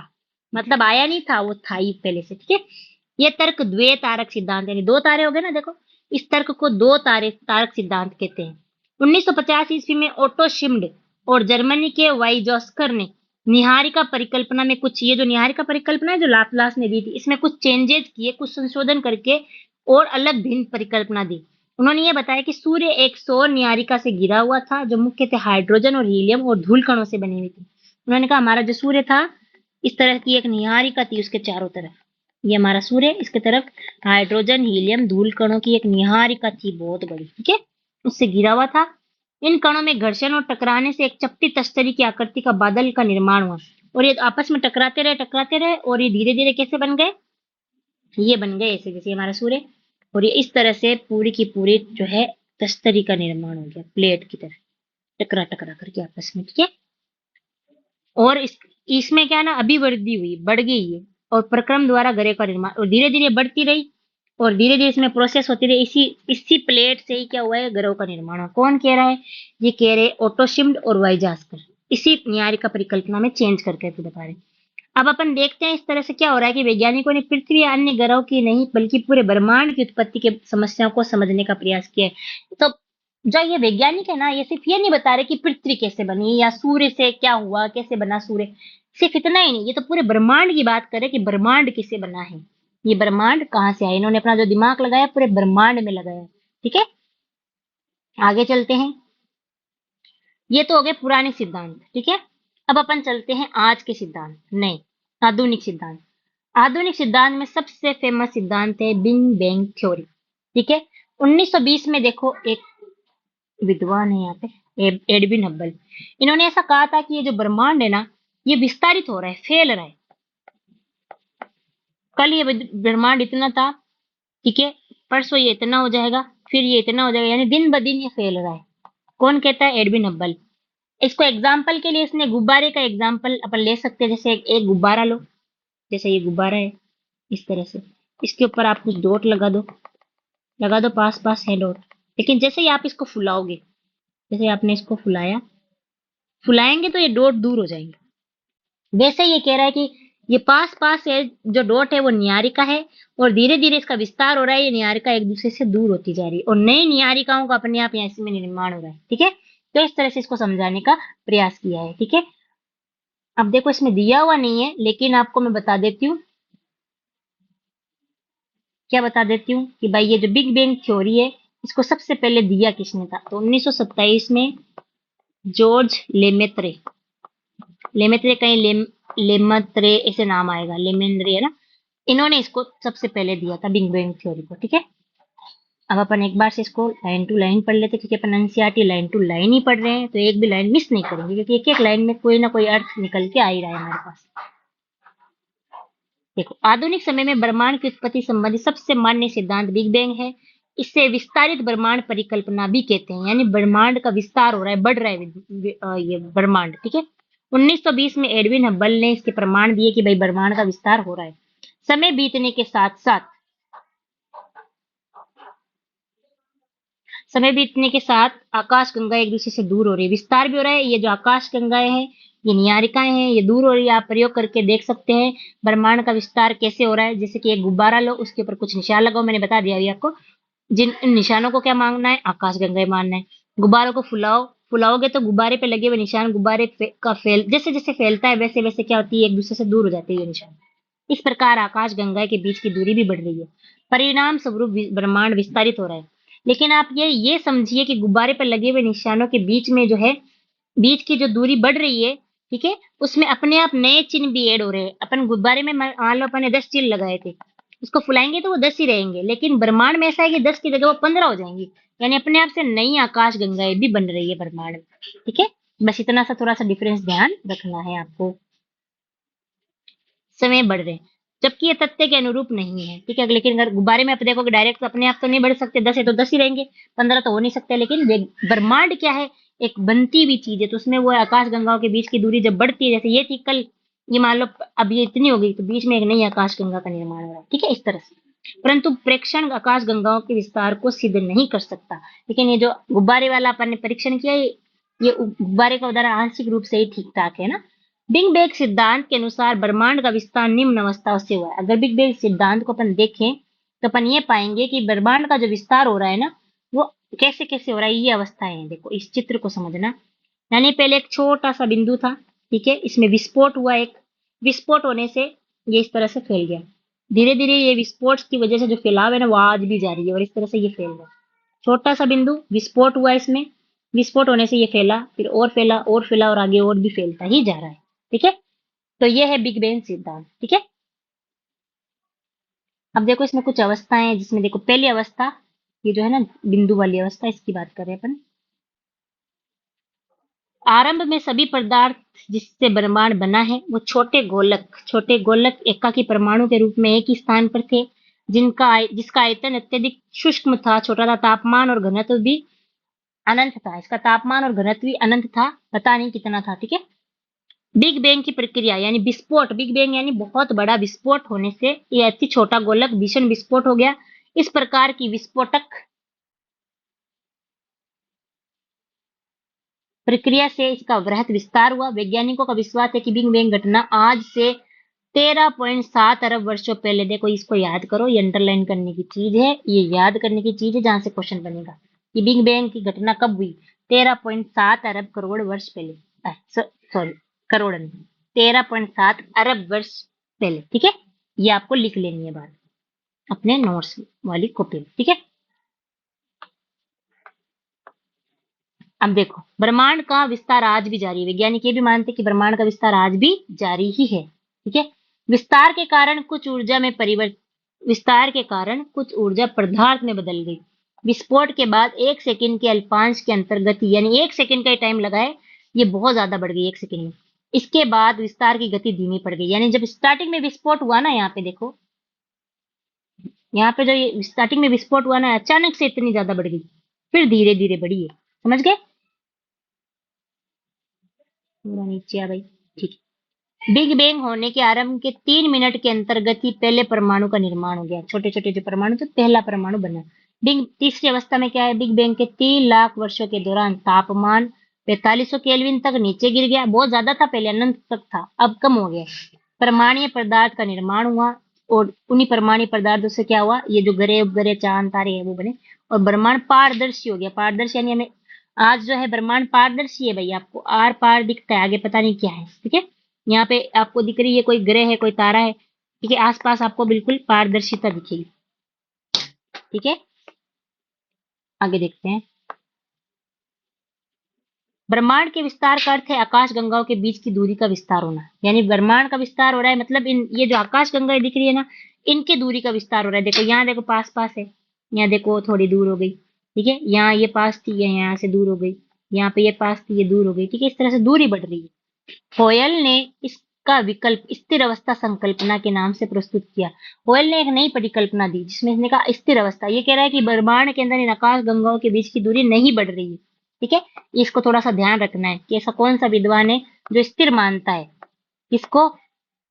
मतलब आया नहीं था, वो था ही पहले से। ठीक है, ये तर्क द्वे तारक सिद्धांत, यानी दो तारे हो गए ना, देखो इस तर्क को दो तारे तारक सिद्धांत कहते हैं। 1950 ईस्वी में ओटो शिम्ड और जर्मनी के वाइजॉस्कर ने निहारिका परिकल्पना में कुछ, ये जो निहारिका परिकल्पना है जो लाप्लास ने दी थी, इसमें कुछ चेंजेस किए, कुछ संशोधन करके और अलग भिन्न परिकल्पना दी। उन्होंने ये बताया कि सूर्य एक सौर निहारिका से घिरा हुआ था, जो मुख्यतः हाइड्रोजन और हीलियम और धूल कणों से बनी हुई थी। उन्होंने कहा हमारा जो सूर्य था, इस तरह की एक निहारिका थी उसके चारों तरफ, ये हमारा सूर्य, इसके तरफ हाइड्रोजन हीलियम धूल कणों की एक निहारिका थी बहुत बड़ी। ठीक है, उससे घिरा हुआ था। इन कणों में घर्षण और टकराने से एक चपटी तस्तरी की आकृति का बादल का निर्माण हुआ, और ये आपस में टकराते रहे, और ये धीरे धीरे कैसे बन गए, ये बन गए ऐसे जैसे हमारा सूर्य, और ये इस तरह से पूरी की पूरी जो है तस्तरी का निर्माण हो गया, प्लेट की तरह टकरा टकरा करके आपस में। ठीक है, और इसमें क्या ना अभिवृद्धि हुई, बढ़ गई है, और प्रक्रम द्वारा ग्रह का निर्माण, और धीरे धीरे बढ़ती रही, और धीरे धीरे इसमें प्रोसेस होती रही। इसी प्लेट से ही क्या हुआ है, ग्रहों का निर्माण हुआ। कौन कह रहा है? ये कह रहे ओटो शिम्ड और वाइजास्कर, इसी न्यायिका परिकल्पना में चेंज करके बता रहे। अब अपन देखते हैं इस तरह से क्या हो रहा है कि वैज्ञानिकों ने पृथ्वी या अन्य ग्रहों की नहीं बल्कि पूरे ब्रह्मांड की उत्पत्ति के समस्याओं को समझने का प्रयास किया है। तो जो ये वैज्ञानिक है ना, ये सिर्फ ये नहीं बता रहे कि पृथ्वी कैसे बनी या सूर्य से क्या हुआ, कैसे बना सूर्य, सिर्फ इतना ही नहीं, ये तो पूरे ब्रह्मांड की बात करे कि ब्रह्मांड किससे बना है, ये ब्रह्मांड कहाँ से आया। इन्होंने अपना जो दिमाग लगाया पूरे ब्रह्मांड में लगाया। ठीक है, आगे चलते हैं। ये तो हो गए पुराने सिद्धांत। ठीक है, अब अपन चलते हैं आज के सिद्धांत, नए आधुनिक सिद्धांत। आधुनिक सिद्धांत में सबसे फेमस सिद्धांत है बिग बैंग थ्योरी। ठीक है, 1920 में देखो एक विद्वान है यहाँ पे, एडविन हब्बल, इन्होंने ऐसा कहा था कि ये जो ब्रह्मांड है ना, ये विस्तारित हो रहा है, फैल रहा है। कल ये ब्रह्मांड इतना था, ठीक है, परसों ये इतना हो जाएगा, फिर ये इतना हो जाएगा, यानी दिन ब दिन ये फैल रहा है। कौन कहता है? Edwin Hubble. इसको एग्जाम्पल के लिए इसने गुब्बारे का एग्जाम्पल अपन ले सकते हैं। जैसे एक गुब्बारा लो, जैसे ये गुब्बारा है, इस तरह से इसके ऊपर आप कुछ डॉट लगा दो, पास पास है डॉट, लेकिन जैसे ही आप इसको फुलाओगे, जैसे आपने इसको फुलाएंगे तो ये डॉट दूर हो जाएंगे। वैसे ये कह रहा है कि ये पास पास है, जो डॉट है वो न्यारिका है, और धीरे धीरे इसका विस्तार हो रहा है, ये न्यारिका एक दूसरे से दूर होती जा रही है, और नई न्यारिकाओं का अपने आप यहाँ इसमें निर्माण हो रहा है। ठीक है, तो इस तरह से इसको समझाने का प्रयास किया है। ठीक है, अब देखो इसमें दिया हुआ नहीं है, लेकिन आपको मैं बता देती हूँ, क्या बता देती हूँ कि भाई ये जो बिग बैंग थ्योरी है, इसको सबसे पहले दिया किसने था? तो 1927 में जॉर्ज लेमेत्रे, लेमेत्रे कहीं लेमत्रे ऐसे नाम आएगा, लेमेंद्रे है ना, इन्होंने इसको सबसे पहले दिया था बिग बैंग थ्योरी को। ठीक है, अब अपन एक बार से इसको लाइन टू लाइन पढ़ लेते, क्योंकि अपन एनसीईआरटी लाइन टू लाइन ही पढ़ रहे हैं, तो एक भी लाइन मिस नहीं करेंगे, क्योंकि एक एक लाइन में कोई ना कोई अर्थ निकल के आ ही रहा है हमारे पास। देखो, आधुनिक समय में ब्रह्मांड की उत्पत्ति संबंधी सबसे मान्य सिद्धांत बिग बैंग है। इसे विस्तारित ब्रह्मांड परिकल्पना भी कहते हैं, यानी ब्रह्मांड का विस्तार हो रहा है, बढ़ रहा है ये ब्रह्मांड, ठीक है। 1920 में एडविन हब्बल ने इसके प्रमाण दिए कि भाई ब्रह्मांड का विस्तार हो रहा है। समय बीतने के साथ साथ समय बीतने के साथ आकाश गंगा एक दूसरे से दूर हो रही है, विस्तार भी हो रहा है। ये जो आकाश गंगाएं हैं, ये निहारिकाएं हैं, ये दूर हो रही है। आप प्रयोग करके देख सकते हैं ब्रह्मांड का विस्तार कैसे हो रहा है। जैसे कि एक गुब्बारा लो, उसके ऊपर कुछ निशान लगाओ, मैंने बता दिया अभी आपको। जिन इन निशानों को क्या मांगना है, आकाश गंगाएं मानना है। गुब्बारों को फुलाओ, फुलाओगे तो गुब्बारे पे लगे हुए निशान गुब्बारे का जैसे जैसे फैलता है वैसे वैसे क्या होती है, एक दूसरे से दूर हो जाती है ये निशान। इस प्रकार आकाश गंगा के बीच की दूरी भी बढ़ रही है, परिणाम स्वरूप ब्रह्मांड विस्तारित हो रहा है। लेकिन आप ये समझिए कि गुब्बारे पर लगे हुए निशानों के बीच में जो है, बीच की जो दूरी बढ़ रही है, ठीक है, उसमें अपने आप नए चिन्ह भी ऐड हो रहे हैं। अपन गुब्बारे में मान लो अपन ने 10 चिन्ह लगाए थे, उसको फुलाएंगे तो वो 10 ही रहेंगे, लेकिन ब्रह्मांड में ऐसा है कि 10 की जगह वो 15 हो जाएंगी। यानी अपने आप से नई आकाश गंगाएं भी बन रही है ब्रह्मांड में, ठीक है। बस इतना सा थोड़ा सा डिफरेंस ध्यान रखना है आपको। समय बढ़ रहे हैं, जबकि ये तथ्य के अनुरूप नहीं है, ठीक है। लेकिन अगर गुब्बारे में आप देखोगे डायरेक्ट तो अपने आप तो नहीं बढ़ सकते, 10 है तो 10 ही रहेंगे, 15 तो हो नहीं सकते। लेकिन ब्रह्मांड क्या है, एक बनती हुई चीज है, तो उसमें वो आकाश गंगाओं के बीच की दूरी जब बढ़ती है, जैसे ये थी कल, ये मान लो अब ये इतनी हो गई, तो बीच में एक नई आकाश गंगा का निर्माण हो रहा है, ठीक है, इस तरह से। परंतु प्रेक्षण आकाश गंगाओं के विस्तार को सिद्ध नहीं कर सकता। लेकिन ये जो गुब्बारे वाला अपन ने परीक्षण किया, ये गुब्बारे का उदाहरण आंशिक रूप से ही ठीक ठाक है ना। बिग बैंग सिद्धांत के अनुसार ब्रह्मांड का विस्तार निम्न अवस्था से हुआ है। अगर बिग बैंग सिद्धांत को अपन देखें तो अपन ये पाएंगे कि ब्रह्मांड का जो विस्तार हो रहा है ना, वो कैसे कैसे हो रहा है, ये अवस्थाएं हैं। देखो इस चित्र को समझना। यानी पहले एक छोटा सा बिंदु था, ठीक है, इसमें विस्फोट हुआ, एक विस्फोट होने से ये इस तरह से फैल गया। धीरे धीरे ये विस्फोट की वजह से जो फैलाव है ना, वो आज भी जारी है, और इस तरह से ये फैल रहा है। छोटा सा बिंदु विस्फोट हुआ, इसमें विस्फोट होने से ये फैला, फिर और फैला और फैला, और आगे और भी फैलता ही जा रहा है, ठीक है। तो ये है बिग बैंग सिद्धांत, ठीक है। अब देखो इसमें कुछ अवस्थाएं हैं, जिसमें देखो पहली अवस्था, ये जो है ना बिंदु वाली अवस्था, इसकी बात कर रहे हैं अपन। आरंभ में सभी पदार्थ जिससे ब्रह्मांड बना है वो छोटे गोलक एकाकी परमाणु के रूप में एक ही स्थान पर थे, जिसका आयतन अत्यधिक शुष्क था, छोटा था, तापमान और घनत्व भी अनंत था। इसका तापमान और घनत्व भी अनंत था, पता नहीं कितना था, ठीक है। बिग बैंग की प्रक्रिया यानी विस्फोट, बिग बैंग यानी बहुत बड़ा विस्फोट होने से ये अति छोटा गोलक भीषण विस्फोट हो गया। इस प्रकार की विस्फोटक प्रक्रिया से इसका वृहत विस्तार हुआ। वैज्ञानिकों का विश्वास है कि बिग बैंग घटना आज से 13.7 अरब वर्षों पहले, देखो इसको याद करो, ये अंडरलाइन करने की चीज है, ये याद करने की चीज है, जहां से क्वेश्चन बनेगा कि बिग बैंग की घटना कब हुई। 13.7 अरब करोड़ वर्ष पहले, सॉरी करोड़ नहीं, 13.7 अरब वर्ष पहले, ठीक है। ये आपको लिख लेनी है बात अपने नोट्स वाली कॉपी में, ठीक है। अब देखो ब्रह्मांड का विस्तार आज भी जारी है। वैज्ञानिक ये भी मानते हैं कि ब्रह्मांड का विस्तार आज भी जारी ही है, ठीक है। विस्तार के कारण कुछ ऊर्जा में परिवर्तन विस्तार के कारण कुछ ऊर्जा पदार्थ में बदल गई। विस्फोट के बाद 1 सेकंड के अल्पांश के अंतर्गत, यानी 1 सेकंड का टाइम लगा है, ये बहुत ज्यादा बढ़ गई 1 सेकंड में। इसके बाद विस्तार की गति धीमी पड़ गई। यानी जब स्टार्टिंग में विस्फोट हुआ ना, यहाँ पे देखो, यहाँ पे जो ये स्टार्टिंग में विस्फोट हुआ ना, अचानक से इतनी ज्यादा बढ़ गई, फिर धीरे धीरे बढ़ी है, समझ गए। पूरा नीचे आ भाई, ठीक है। बिग बैंग होने के आरंभ के 3 मिनट के अंतर्गत ही पहले परमाणु का निर्माण हो गया। छोटे छोटे जो परमाणु थे, पहला परमाणु बना। बिग तीसरी अवस्था में क्या है, बिग बैंग के 3 लाख वर्षों के दौरान तापमान 4500 केल्विन तक नीचे गिर गया। बहुत ज्यादा था पहले, अनंत तक था, अब कम हो गया। परमाणु पदार्थ का निर्माण हुआ, और उन्हीं परमाणु पदार्थों से क्या हुआ, ये जो ग्रह उपग्रह चांद तारे हैं वो बने, और ब्रह्मांड पारदर्शी हो गया। पारदर्शी यानी हमें आज जो है ब्रह्मांड पारदर्शी है भाई, आपको आर पार दिखता है, आगे पता नहीं क्या है, ठीक है। यहाँ पे आपको दिख रही है कोई ग्रह है, कोई तारा है, ठीक है, आसपास आपको बिल्कुल पारदर्शिता दिखेगी, ठीक है। आगे देखते हैं। ब्रह्मांड के विस्तार का अर्थ है आकाश गंगाओं के बीच की दूरी का विस्तार होना। यानी ब्रह्मांड का विस्तार हो रहा है, मतलब इन ये जो आकाश गंगाएं दिख रही है ना, इनके दूरी का विस्तार हो रहा है। देखो यहाँ देखो पास पास है, यहाँ देखो थोड़ी दूर हो गई, ठीक है। यहाँ ये पास थी, ये यहाँ से दूर हो गई, यहाँ पे ये पास थी, ये दूर हो गई, ठीक है। इस तरह से दूरी बढ़ रही है। होयल ने इस का विकल्प स्थिर अवस्था संकल्पना के नाम से प्रस्तुत किया। होयल ने एक नई परिकल्पना दी जिसमें इसने कहा स्थिर अवस्था। ये कह रहा है कि ब्रह्मांड के अंदर इन आकाश गंगाओं के बीच की दूरी नहीं बढ़ रही है। ठीक है, इसको थोड़ा सा ध्यान रखना है कि ऐसा कौन सा विद्वान है जो स्थिर मानता है, किसको,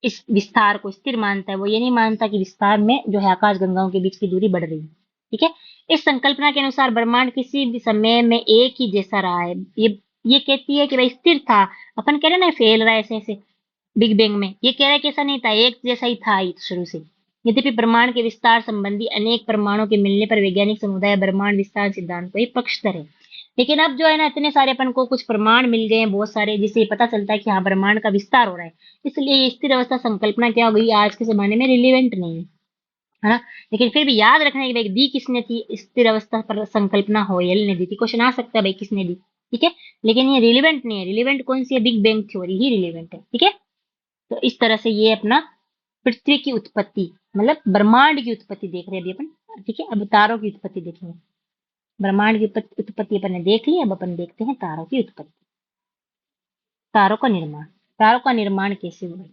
इस विस्तार को स्थिर मानता है। वो ये नहीं मानता कि विस्तार में जो है आकाश गंगाओं के बीच की दूरी बढ़ रही है। ठीक है, इस संकल्पना के अनुसार ब्रह्मांड किसी भी समय में एक ही जैसा रहा है। ये कहती है कि भाई स्थिर था, अपन कह रहे ना फैल रहा है ऐसे ऐसे बिग बैंग में, ये कह रहा है कि ऐसा नहीं था, एक जैसा ही था शुरू से। यद्यपि ब्रह्मांड के विस्तार संबंधी अनेक प्रमाणों के मिलने पर वैज्ञानिक समुदाय ब्रह्मांड विस्तार सिद्धांत को ही पक्षधर है। लेकिन अब जो है ना इतने सारे अपन को कुछ प्रमाण मिल गए हैं बहुत सारे, जिससे ये पता चलता है कि हाँ ब्रह्मांड का विस्तार हो रहा है। इसलिए ये स्थिर अवस्था संकल्पना क्या हो गई, आज के जमाने में रिलेवेंट नहीं है ना। लेकिन फिर भी याद रखना है कि भाई दी किसने थी, स्थिर अवस्था पर संकल्पना होयल ने दी थी। क्वेश्चन आ सकता है भाई किसने दी, ठीक है, लेकिन ये रिलेवेंट नहीं है। रिलेवेंट कौन सी है, बिग बैंग थ्योरी ही रिलेवेंट है। ठीक है, तो इस तरह से ये अपना पृथ्वी की उत्पत्ति मतलब ब्रह्मांड की उत्पत्ति देख रहे हैं अभी अपन। ठीक है, अब तारों की उत्पत्ति देखेंगे। ब्रह्मांड की उत्पत्ति अपन ने देख ली, अब अपन देखते हैं तारों की उत्पत्ति। तारों का निर्माण, तारों का निर्माण कैसे हुआ।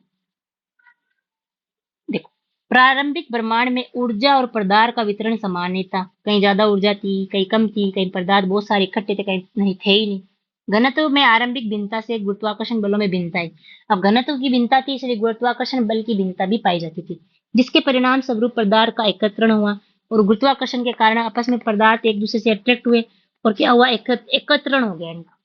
देखो, प्रारंभिक ब्रह्मांड में ऊर्जा और पदार्थ का वितरण समान नहीं था। कहीं ज्यादा ऊर्जा थी, कहीं कम थी, कहीं पदार्थ बहुत सारे इकट्ठे थे, कहीं नहीं थे ही नहीं। घनत्व में आरंभिक भिन्नता से गुरुत्वाकर्षण बलों में भिन्नता है। अब घनत्व की भिन्नता थी इसलिए गुरुत्वाकर्षण बल की भिन्नता भी पाई जाती थी, जिसके परिणाम स्वरूप पदार्थ का एकत्रण हुआ और गुरुत्वाकर्षण के कारण आपस में पदार्थ एक दूसरे से अट्रैक्ट हुए और क्या हुआ, एकत्रण हो गया, इनका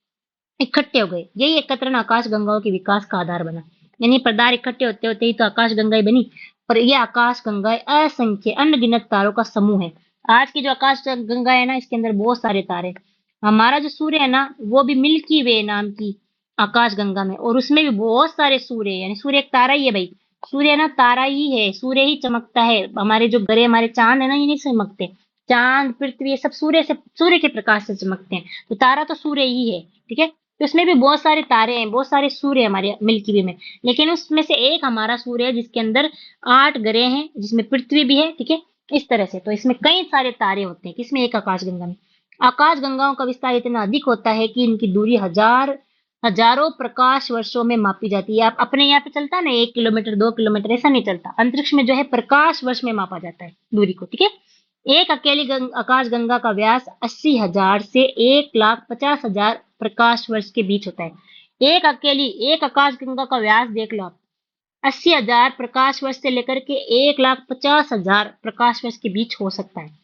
इकट्ठे हो गए। यही एकत्रण आकाश गंगाओं के विकास का आधार बना। यानी पदार्थ इकट्ठे होते होते ही तो आकाश गंगाएं बनी। और ये आकाश गंगाएं असंख्य अनगिनत तारों का समूह है। आज की जो आकाश गंगा है ना, इसके अंदर बहुत सारे तारे। हमारा जो सूर्य है ना, वो भी मिल्की वे नाम की आकाश गंगा में, और उसमें भी बहुत सारे सूर्य है। यानी सूर्य एक तारा ही है भाई। सूर्य ना तारा ही है, सूर्य ही चमकता है। हमारे जो ग्रह, हमारे चांद है ना, ये नहीं चमकते। चांद पृथ्वी ये सब सूर्य से, सूर्य के प्रकाश से चमकते हैं। तो तारा तो सूर्य ही है। ठीक है, तो उसमें भी बहुत सारे तारे हैं, बहुत सारे सूर्य हमारे मिल्की वे में। लेकिन उसमें से एक हमारा सूर्य है जिसके अंदर 8 ग्रह हैं, जिसमें पृथ्वी भी है। ठीक है, इस तरह से तो इसमें कई सारे तारे होते हैं, किसमें, एक आकाश गंगा में। आकाश गंगाओं का विस्तार इतना अधिक होता है कि इनकी दूरी हजारों प्रकाश वर्षों में मापी जाती है। आप अपने यहाँ पे चलता है ना 1 किलोमीटर 2 किलोमीटर, ऐसा नहीं चलता। अंतरिक्ष में जो है प्रकाश वर्ष में मापा जाता है दूरी को। ठीक है, एक अकेली आकाश गंगा का व्यास 80,000 से 1,50,000 प्रकाश वर्ष के बीच होता है। एक आकाश गंगा का व्यास देख लो आप, 80,000 प्रकाश वर्ष से लेकर के 1,50,000 प्रकाश वर्ष के बीच हो सकता है।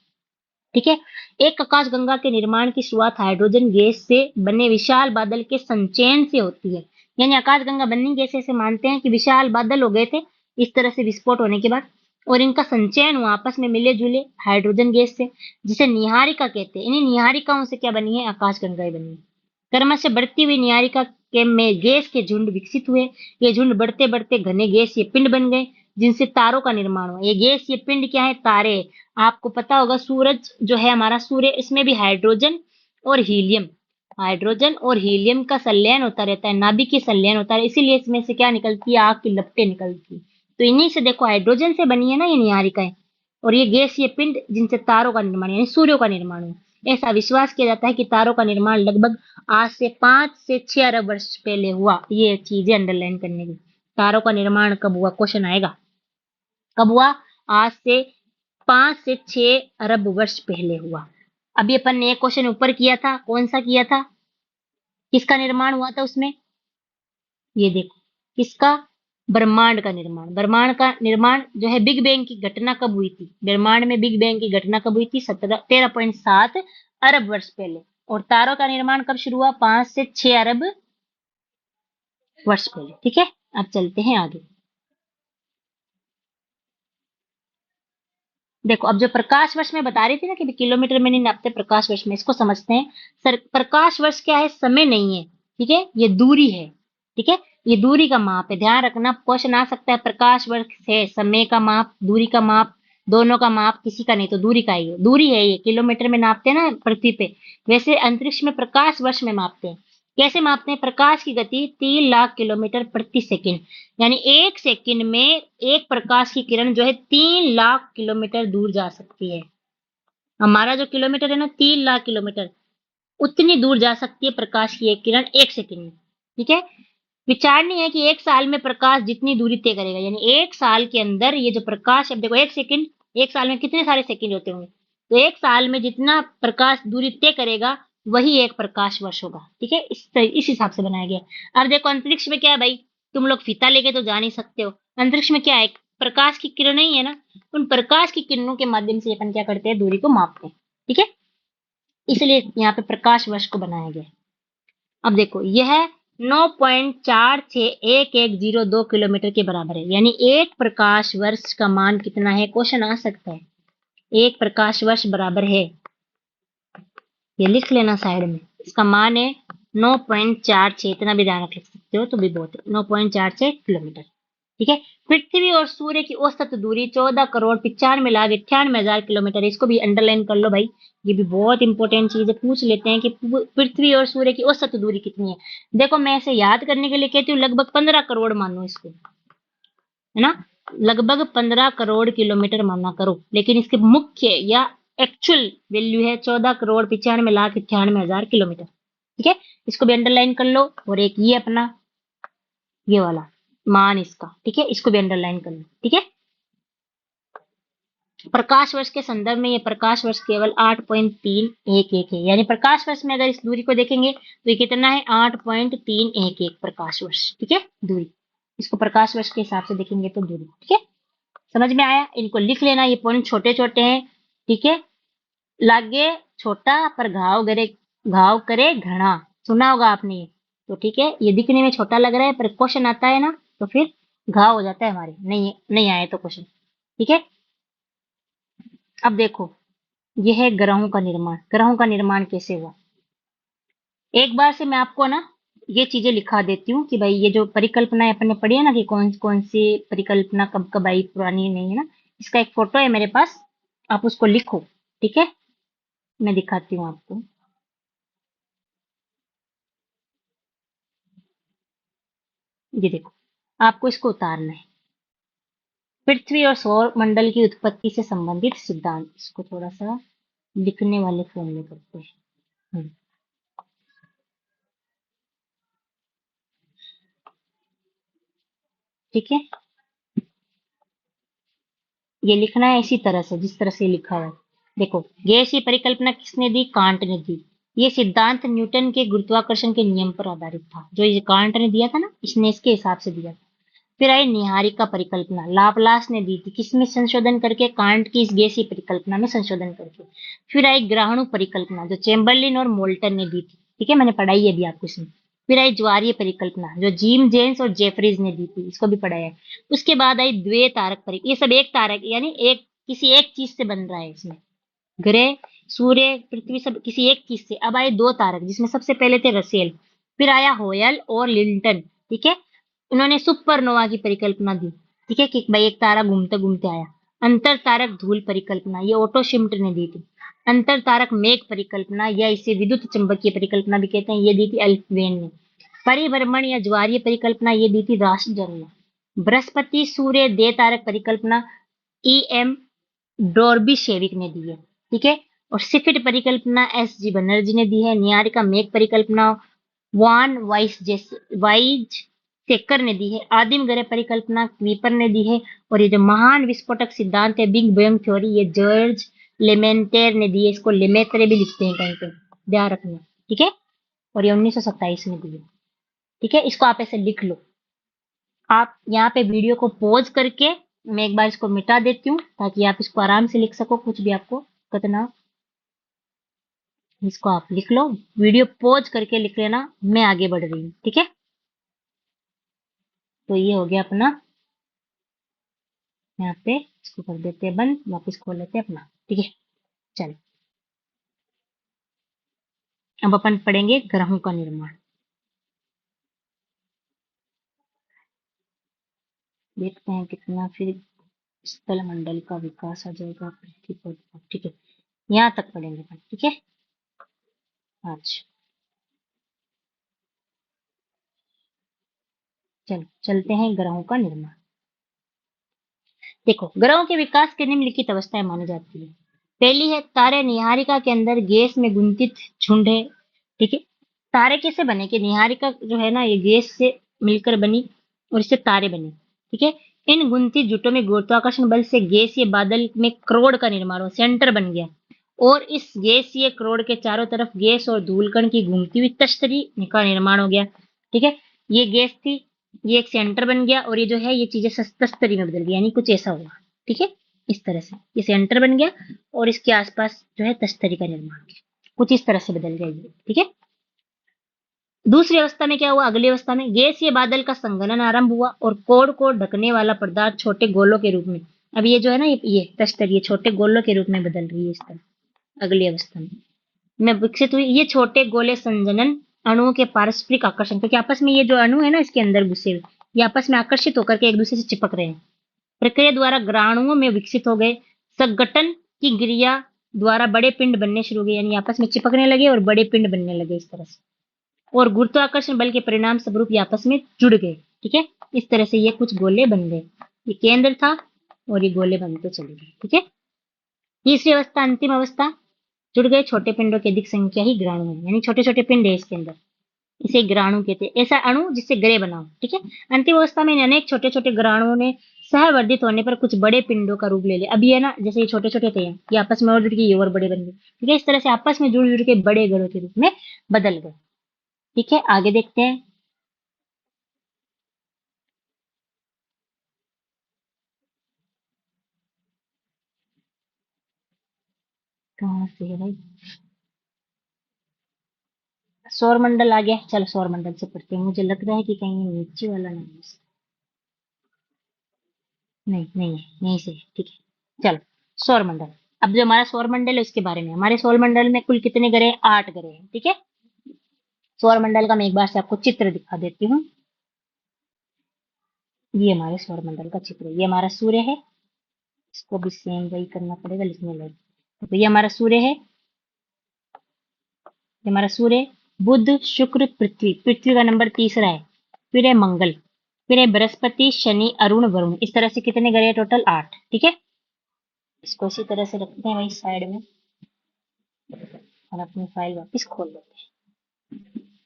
ठीक है, एक आकाश गंगा के निर्माण की शुरुआत हाइड्रोजन गैस से बने विशाल बादल के संचयन से होती है। यानी आकाश गंगा बननी जैसे ऐसे मानते हैं कि विशाल बादल हो गए थे इस तरह से विस्फोट होने के बाद, और इनका संचयन हुआ आपस में मिले जुले हाइड्रोजन गैस से, जिसे निहारिका कहते हैं। इन्हीं निहारिकाओं से क्या बनी है, आकाश गंगाएं बनी है। क्रमश से बढ़ती हुई निहारिका के में गैस के झुंड विकसित हुए। ये झुंड बढ़ते बढ़ते घने गैस ये पिंड बन गए, जिनसे तारों का निर्माण हुआ। ये गैस ये पिंड क्या है, तारे। आपको पता होगा सूरज जो है हमारा सूर्य, इसमें भी हाइड्रोजन और हीलियम का संलयन होता रहता है, नाभिकीय संलयन होता है। इसीलिए इसमें से क्या निकलती है, आग की लपटें निकलती है। तो इन्हीं से देखो हाइड्रोजन से बनी है ना ये निहारिकाएं, और ये गैस ये पिंड जिनसे तारों का निर्माण यानी सूर्यों का निर्माण हुआ। ऐसा विश्वास किया जाता है कि तारों का निर्माण लगभग आज से 5 से 6 अरब वर्ष पहले हुआ। ये चीजें अंडरलाइन करने की, तारों का निर्माण कब हुआ, क्वेश्चन आएगा कब हुआ, आज से 5 से 6 अरब वर्ष पहले हुआ। अभी अपन ने एक क्वेश्चन ऊपर किया था, कौन सा किया था, किसका निर्माण हुआ था उसमें, ये देखो किसका, ब्रह्मांड का निर्माण। ब्रह्मांड का निर्माण जो है बिग बैंग की घटना कब हुई थी, ब्रह्मांड में बिग बैंग की घटना कब हुई थी, 13.7 अरब वर्ष पहले। और तारों का निर्माण कब शुरू हुआ, 5 से 6 अरब वर्ष पहले। ठीक है, अब चलते हैं आगे। देखो अब जो प्रकाश वर्ष में बता रही थी ना कि किलोमीटर में नहीं नापते, प्रकाश वर्ष में, इसको समझते हैं। सर प्रकाश वर्ष क्या है, समय नहीं है। ठीक है, ये दूरी है। ठीक है, ये दूरी का माप है, ध्यान रखना। क्वेश्चन आ सकता है प्रकाश वर्ष है, समय का माप, दूरी का माप, दोनों का माप किसी का नहीं, तो दूरी का ही है। दूरी है ये, किलोमीटर में नापते हैं ना पृथ्वी पे, वैसे अंतरिक्ष में प्रकाश वर्ष में मापते हैं। कैसे मापते हैं, प्रकाश की गति 3 लाख किलोमीटर प्रति सेकंड। यानी 1 सेकंड में एक प्रकाश की किरण जो है 3 लाख किलोमीटर दूर जा सकती है। हमारा जो किलोमीटर है ना 3 लाख किलोमीटर, उतनी दूर जा सकती है प्रकाश की एक किरण 1 सेकंड में। ठीक है, विचारणीय है कि एक साल में प्रकाश जितनी दूरी तय करेगा, यानी एक साल के अंदर ये जो प्रकाश, अब देखो एक सेकंड, एक साल में कितने सारे सेकंड होते होंगे, तो एक साल में जितना प्रकाश दूरी तय करेगा वही एक प्रकाश वर्ष होगा। ठीक है, इस हिसाब से बनाया गया। अब देखो अंतरिक्ष में क्या है भाई, तुम लोग फीता लेके तो जा नहीं सकते हो, अंतरिक्ष में क्या है, प्रकाश की किरणें ही है ना, उन प्रकाश की किरणों के माध्यम से अपन क्या करते हैं, दूरी को मापते हैं। ठीक है, इसलिए यहाँ पे प्रकाश वर्ष को बनाया गया। अब देखो यह 9.461102 किलोमीटर के बराबर है, यानी एक प्रकाश वर्ष का मान कितना है, क्वेश्चन आ सकता है। एक प्रकाश वर्ष बराबर है, ये लिख लेना साइड में, इसका मान है 9.46, इतना भी ध्यान रख सकते हो तो भी बहुत है, 9.46 किलोमीटर। ठीक है, पृथ्वी और सूर्य की औसत दूरी 14,95,98,000 किलोमीटर, इसको भी अंडरलाइन कर लो भाई, ये भी बहुत इंपॉर्टेंट चीज है, पूछ लेते हैं कि पृथ्वी और सूर्य की औसत दूरी कितनी है। देखो मैं इसे याद करने के लिए कहती हूँ, लगभग 15 करोड़ मानो इसको, है ना, लगभग 15 करोड़ किलोमीटर माना करो, लेकिन इसके मुख्य या एक्चुअल वैल्यू है 14,95,98,000 किलोमीटर। ठीक है, इसको भी अंडरलाइन कर लो, और एक ये अपना ये वाला मान इसका, ठीक है, इसको भी अंडरलाइन कर लो। ठीक है, प्रकाश वर्ष के संदर्भ में ये प्रकाश वर्ष केवल 8.311 है, यानी प्रकाश वर्ष में अगर इस दूरी को देखेंगे तो ये कितना है, 8.311 प्रकाश वर्ष। ठीक है, दूरी, इसको प्रकाश वर्ष के हिसाब से देखेंगे तो दूरी। ठीक है, समझ में आया, इनको लिख लेना, ये पॉइंट छोटे छोटे हैं। ठीक है, लागे छोटा पर घाव करे घना, सुना होगा आपने ये, तो ठीक है, ये दिखने में छोटा लग रहा है पर क्वेश्चन आता है ना तो फिर घाव हो जाता है हमारे, नहीं नहीं आए तो क्वेश्चन। ठीक है, अब देखो यह है ग्रहों का निर्माण, ग्रहों का निर्माण कैसे हुआ, एक बार से मैं आपको ना ये चीजें लिखा देती हूँ कि भाई ये जो परिकल्पना अपन ने पढ़ी है ना, कि कौन कौन सी परिकल्पना कब कब आई, पुरानी नहीं है ना, इसका एक फोटो है मेरे पास, आप उसको लिखो। ठीक है, मैं दिखाती हूँ आपको, ये देखो, आपको इसको उतारना है, पृथ्वी और सौर मंडल की उत्पत्ति से संबंधित सिद्धांत, इसको थोड़ा सा लिखने वाले फॉर्म में करते हैं। ठीक है, ये लिखना है इसी तरह से जिस तरह से लिखा हुआ है। देखो गैसीय परिकल्पना किसने दी, कांट ने दी, ये सिद्धांत न्यूटन के गुरुत्वाकर्षण के नियम पर आधारित था, जो ये कांट ने दिया था ना, इसने इसके हिसाब से दिया था। फिर आई निहारिका परिकल्पना, लाप्लास ने दी थी, किसमें संशोधन करके, कांट की इस गैसीय परिकल्पना में संशोधन करके। फिर आई ग्रहणु परिकल्पना, जो चेम्बरलिन और मोल्टन ने दी थी। ठीक है, मैंने पढ़ाई है अभी आपको इसमें। फिर आई ज्वारीय परिकल्पना, जो जिम जेम्स और जेफरीज ने दी थी, इसको भी पढ़ाया है। उसके बाद आई द्वे तारक परिकल्पना, ये सब एक तारक यानी एक किसी एक चीज से बन रहा है इसमें, ग्रह सूर्य पृथ्वी सब किसी एक चीज से। अब आए दो तारक, जिसमें सबसे पहले थे रसेल, फिर आया होयल और लिंटन। ठीक है, उन्होंने सुपरनोवा की परिकल्पना दी। ठीक है, कि भाई एक तारा घूमते घूमते आया। अंतर तारक धूल परिकल्पना, ये ओटो शिम्ट ने दी थी। अंतर तारक मेघ परिकल्पना, या इसे विद्युत चंबकीय परिकल्पना भी कहते हैं, ये दी थी अल्फ्वेन ने। परिभ्रमण या ज्वारीय परिकल्पना, ये दी थी रास्टजन ने। बृहस्पति सूर्य दे तारक परिकल्पना ई एम डॉर्बी ने दी है। ठीक है, और सिफिड परिकल्पना एस जी बनर्जी ने दी है। निहारिका मेघ परिकल्पना वान वाइज सेकर ने दी है। आदिम ग्रह परिकल्पना क्वीपर ने दी है। और ये जो महान विस्फोटक सिद्धांत है बिग बैंग थ्योरी, ये जॉर्ज लेमेंटेर ने दी है, इसको लेमेत्रे भी लिखते हैं कहीं पे, ध्यान रखना। ठीक है, और ये 1927 में दी है। ठीक है, इसको आप ऐसे लिख लो। आप यहाँ पे वीडियो को पॉज करके, मैं एक बार इसको मिटा देती हूँ ताकि आप इसको आराम से लिख सको, कुछ भी आपको कितना, इसको आप लिख लो, वीडियो पॉज करके लिख लेना, मैं आगे बढ़ रही हूँ। ठीक है, तो ये हो गया अपना, यहाँ पे इसको कर देते हैं बंद, वापस खोल लेते हैं अपना। ठीक है, चलो अब अपन पढ़ेंगे ग्रहों का निर्माण। देखते हैं कितना फिर स्थल मंडल का विकास आ जाएगा पृथ्वी पर। ठीक है, यहाँ तक पढ़ेंगे अपन। ठीक है, आज चलो चलते हैं ग्रहों का निर्माण। देखो ग्रहों के विकास के निम्नलिखित अवस्थाएं मानी जाती है। पहली है तारे निहारिका के अंदर गैस में गुंथित झुंड है। ठीक है, तारे कैसे बने, कि निहारिका जो है ना, ये गैस से मिलकर बनी और इससे तारे बने। ठीक है, इन गुंथी जुटों में गुरुत्वाकर्षण बल से गैसीय बादल में क्रोड का निर्माण हो, सेंटर बन गया और इस गैसीय क्रोड के चारों तरफ गैस और धूलकण की घूमती हुई तश्तरी का निर्माण हो गया। ठीक है, ये गैस थी, ये एक सेंटर बन गया और ये जो है ये चीजें तश्तरी में बदल गई, यानी कुछ ऐसा हुआ। ठीक है, इस तरह से ये सेंटर बन गया और इसके आसपास जो है तश्तरी का निर्माण हो गया, कुछ इस तरह से बदल गया ये। ठीक है, दूसरी अवस्था में क्या हुआ, अगली अवस्था में गैसीय बादल का संघनन आरंभ हुआ और कोड को ढकने वाला पदार्थ छोटे गोलों के रूप में, अब ये जो है ना ये तश्तरी ये छोटे गोलों के रूप में बदल रही है इस तरह अगली अवस्था में विकसित हुई। ये छोटे गोले संजनन अणुओं के पारस्परिक आकर्षण, क्योंकि आपस में ये जो अणु है ना इसके अंदर घुसे हुए, ये आपस में आकर्षित होकर के एक दूसरे से चिपक रहे हैं, प्रक्रिया द्वारा ग्राणुओं में विकसित हो गए। संगठन की क्रिया द्वारा बड़े पिंड बनने शुरू हो गए, यानी आपस में चिपकने लगे और बड़े पिंड बनने लगे इस तरह से, और गुरुत्वाकर्षण बल के परिणाम स्वरूप ये आपस में जुड़ गए। ठीक है, इस तरह से ये कुछ गोले बन गए, ये केंद्र था और ये गोले बनते चले गए। ठीक है, तीसरी अवस्था अंतिम अवस्था, जुड़ गए छोटे पिंडों की अधिक संख्या ही ग्राणु है, यानी छोटे छोटे पिंड है इसके अंदर, इसे ग्राणु कहते हैं, ऐसा अणु जिससे ग्रह बना हो। ठीक है, अंतिम अवस्था में इन अनेक छोटे छोटे ग्राणुओं ने सहवर्धित होने पर कुछ बड़े पिंडों का रूप ले लिया। अभी है ना जैसे ये छोटे छोटे थे ये आपस में और जुड़ के ये और बड़े बन गए। ठीक है, इस तरह से आपस में जुड़ जुड़ के बड़े ग्रहों के रूप में बदल गए। ठीक है, आगे देखते हैं। कहाँ से है भाई, सौर मंडल आ गया, चलो सौर मंडल से पढ़ते हैं। मुझे लग रहा है कि कहीं ये नीचे वाला नहीं है, नहीं नहीं है, यहीं से है। ठीक है, चलो सौर मंडल। अब जो हमारा सौर मंडल है उसके बारे में, हमारे सौर मंडल में कुल कितने ग्रह हैं, 8 ग्रह हैं। ठीक है, सौर मंडल का मैं एक बार से आपको चित्र दिखा देती हूँ। ये हमारे सौर मंडल का चित्र है, ये हमारा सूर्य है, इसको भी सेम वही करना पड़ेगा, लिखने लगे तो ये हमारा सूर्य है, ये हमारा सूर्य, बुध शुक्र पृथ्वी, पृथ्वी का नंबर तीसरा है, फिर है मंगल, फिर है बृहस्पति शनि अरुण वरुण, इस तरह से कितने ग्रह टोटल 8। ठीक है, इसको इसी तरह से रखते हैं वही साइड में और अपनी फाइल वापस खोल लेते हैं।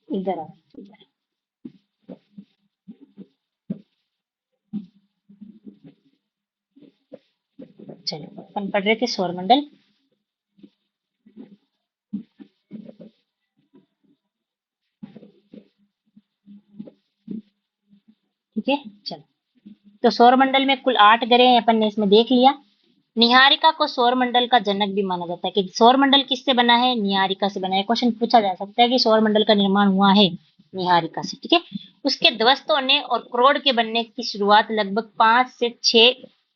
इधर आ इधर, चलो अपन पढ़ रहे थे सौर मंडल। ठीक है, चलो तो सौर मंडल में कुल 8 ग्रह हैं, अपन ने इसमें देख लिया। निहारिका को सौर मंडल का जनक भी माना जाता है, कि सौर मंडल किससे बना है, निहारिका से बना है। क्वेश्चन पूछा जा सकता है कि सौर मंडल का निर्माण हुआ है निहारिका से। ठीक है, उसके ध्वस्त होने और क्रोड के बनने की शुरुआत लगभग 5 से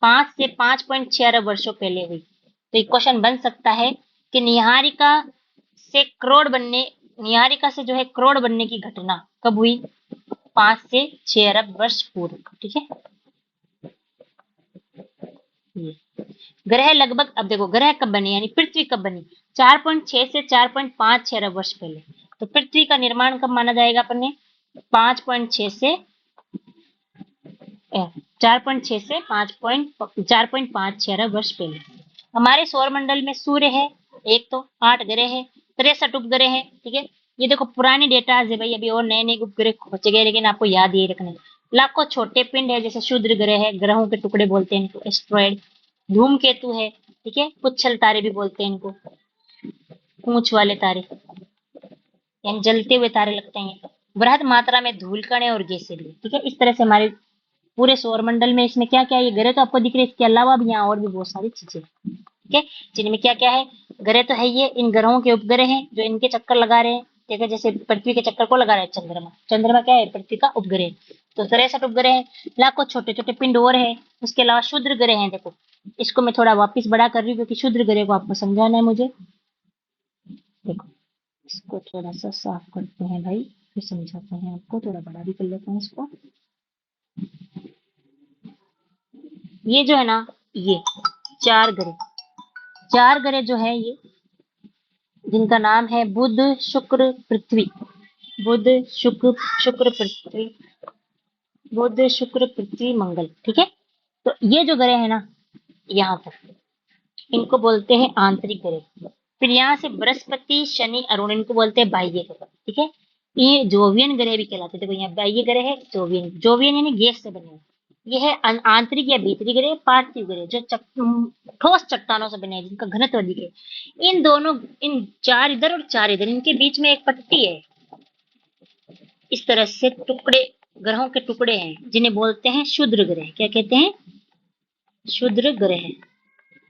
5.6 अरब वर्षों पहले हुई। तो एक क्वेश्चन बन सकता है कि निहारिका से जो है क्रोड बनने की घटना कब हुई, 5 से 6 अरब वर्ष पूर्व। ठीक है, ये ग्रह लगभग, अब देखो ग्रह कब बने यानी पृथ्वी कब बनी, 4.6 से 4.56 अरब वर्ष पहले। तो पृथ्वी का निर्माण कब माना जाएगा अपन ने, 5.6 से 4.56 अरब वर्ष पहले। हमारे सौर मंडल में सूर्य है एक, तो 8 ग्रह है, 63 उपग्रह है। ठीक है, ये देखो पुरानी डेटा है भाई, अभी और नए नए उपग्रह खोजे गए, लेकिन आपको याद ये रखना है। लाखों छोटे पिंड है, जैसे क्षुद्र ग्रह है, ग्रहों के टुकड़े बोलते हैं इनको, एस्ट्रॉयड। धूमकेतु है, ठीक है, पुच्छल तारे भी बोलते हैं इनको, पूंछ वाले तारे, यानी जलते हुए तारे लगते हैं। बृहद मात्रा में धूलकण है और गैसें भी। ठीक है, इस तरह से हमारे पूरे सौर मंडल में इसमें क्या क्या है, ये ग्रह तो आपको दिख रहे हैं, इसके अलावा भी यहाँ और भी बहुत सारी चीजें। ठीक है, जिनमें क्या क्या है, ग्रह तो है, ये इन ग्रहों के उपग्रह हैं जो इनके चक्कर लगा रहे हैं। ठीक है, जैसे पृथ्वी के चक्कर को लगा रहा है चंद्रमा, चंद्रमा क्या है, पृथ्वी का उपग्रह। तो 63 उपग्रह है, लाखों छोटे छोटे पिंड और है। उसके अलावा क्षुद्र ग्रह है, देखो इसको मैं थोड़ा वापिस बड़ा कर रही हूँ क्योंकि क्षुद्र ग्रह को आपको समझाना है मुझे। देखो इसको थोड़ा सा साफ करते हैं भाई, फिर समझाते हैं आपको, थोड़ा बड़ा भी कर लेते हैं इसको। ये जो है ना, ये 4 ग्रह, 4 ग्रह जो है ये, जिनका नाम है बुध शुक्र पृथ्वी, बुध शुक्र पृथ्वी, बुध शुक्र पृथ्वी मंगल। ठीक है, तो ये जो ग्रह है ना यहाँ पर, इनको बोलते हैं आंतरिक ग्रह। फिर यहाँ से बृहस्पति शनि अरुण, इनको बोलते हैं बाह्य ग्रह। ठीक है, ये जोवियन ग्रह भी कहलाते हैं। देखो यहाँ ये ग्रह है जोवियन, जोवियन यानी गैस से बने हुए। ये है आंतरिक या भीतरी ग्रह, पार्थिव ग्रह जो ठोस चट्टानों से बने हैं जिनका घनत्व अधिक है। इन दोनों, इन चार इधर और चार इधर, इनके बीच में एक पट्टी है। इस तरह से टुकड़े, ग्रहों के टुकड़े हैं जिन्हें बोलते हैं क्षुद्र ग्रह। क्या कहते हैं? क्षुद्र ग्रह।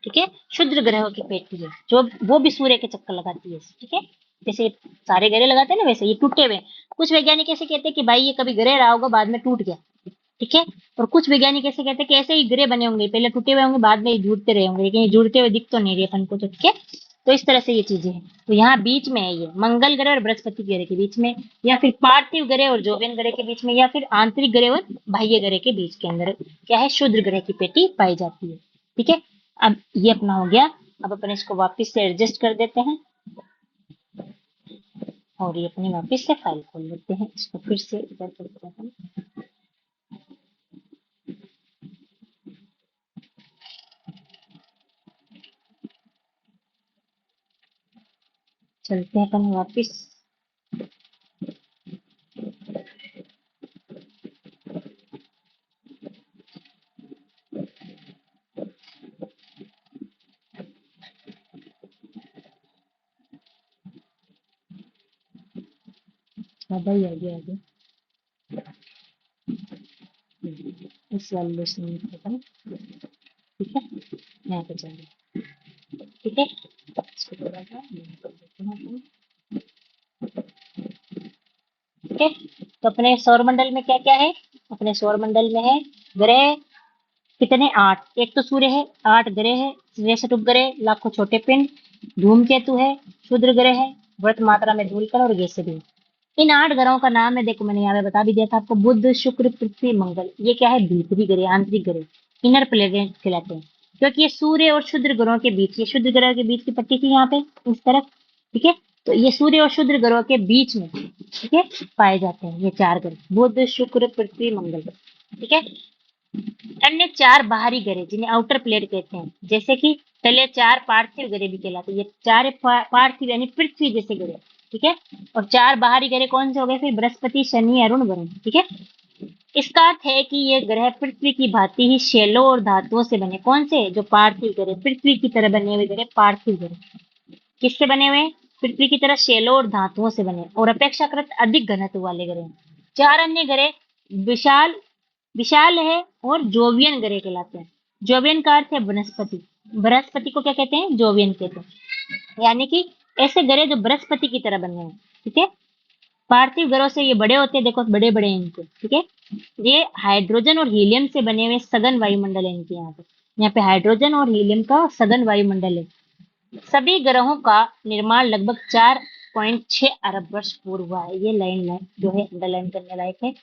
ठीक है, क्षुद्र ग्रहों की पेटी है जो वो भी सूर्य के चक्कर लगाती है। ठीक है, जैसे सारे ग्रह लगाते हैं ना, वैसे ये टूटे हुए। कुछ वैज्ञानिक ऐसे कहते हैं कि भाई ये कभी ग्रह रहा होगा, बाद में टूट गया। ठीक है, और कुछ वैज्ञानिक ऐसे कहते हैं कि ऐसे ही ग्रह बने होंगे, पहले टूटे हुए होंगे, बाद में ये जुड़ते रहे होंगे, लेकिन ये जुड़ते हुए दिख तो नहीं रहे अपन को। तो ठीक है, तो इस तरह से ये चीजें हैं। तो यहाँ बीच में है ये मंगल ग्रह और बृहस्पति ग्रह के बीच में, या फिर पार्थिव ग्रह और जोवियन ग्रह के बीच में, या फिर आंतरिक ग्रह और बाह्य ग्रह के बीच के अंदर क्या है, क्षुद्र ग्रह की पेटी पाई जाती है। ठीक है, अब ये अपना हो गया। अब अपन इसको वापस से एडजस्ट कर देते हैं और ये अपनी वापस से फाइल खोल लेते हैं। इसको फिर से इधर करते हैं। चलते हैं अपन वापस। भाई आगे आगे इस वाले से अपन, ठीक है, यहाँ पे चलेंगे। ठीक है, इसको थोड़ा सा यहाँ कर देते हैं अपन। ठीक है, तो अपने सौरमंडल में क्या क्या है? अपने सौरमंडल में है ग्रह कितने? 8। एक तो सूर्य है, 8 ग्रह है, 63 उपग्रह, लाखों छोटे पिंड, धूमकेतु है, क्षुद्र ग्रह है, वृत्त मात्रा में धूलकण और गैसीय पिंड। इन 8 ग्रहों का नाम है, देखो मैंने यहाँ पे बता भी दिया था आपको, बुध शुक्र पृथ्वी मंगल। ये क्या है? भीतरी ग्रह, आंतरिक ग्रह, इनर प्लेनेट कहलाते हैं। क्योंकि ये सूर्य और क्षुद्र ग्रहों के बीच, ये क्षुद्र ग्रह के बीच की पट्टी थी यहाँ पे इस तरफ। ठीक है, तो ये सूर्य और क्षुद्र ग्रहों के बीच में, ठीक है, पाए जाते हैं ये 4 ग्रह, बुध शुक्र पृथ्वी मंगल। ठीक है, अन्य 4 बाहरी ग्रह जिन्हें आउटर प्लेट कहते हैं, जैसे कि पहले 4 पार्थिव ग्रह भी कहलाते हैं। ये 4 पार्थिव यानी पृथ्वी जैसे ग्रह। ठीक है, और 4 बाहरी ग्रह कौन से हो गए? फिर बृहस्पति, शनि, अरुण, वरुण। ठीक है, इसका अर्थ है कि ये ग्रह पृथ्वी की भांति ही शैलों और धातुओं से बने। कौन से? जो पार्थिव ग्रह, पृथ्वी की तरह बने हुए ग्रह पार्थिव ग्रह। किससे बने हुए? पृथ्वी की तरह शैलों और धातुओं से बने और अपेक्षाकृत अधिक घनत्व वाले ग्रह। 4 अन्य ग्रह विशाल विशाल है और जोवियन ग्रह कहलाते हैं। जोवियन का अर्थ है बृहस्पति। बृहस्पति को क्या कहते हैं? जोवियन कहते हैं। यानी कि ऐसे ग्रह जो बृहस्पति की तरह बने हैं। ठीक है, पार्थिव ग्रहों से ये बड़े होते हैं, देखो बड़े बड़े हैं इनके। ठीक है, ये हाइड्रोजन और हीलियम से बने हुए सघन वायुमंडल है इनके। यहाँ पे हाइड्रोजन और हीलियम का सघन वायुमंडल है। सभी ग्रहों का निर्माण लगभग 4.6 अरब वर्ष पूर्व हुआ है। ये लाइन जो है अंडरलाइन करने लायक है।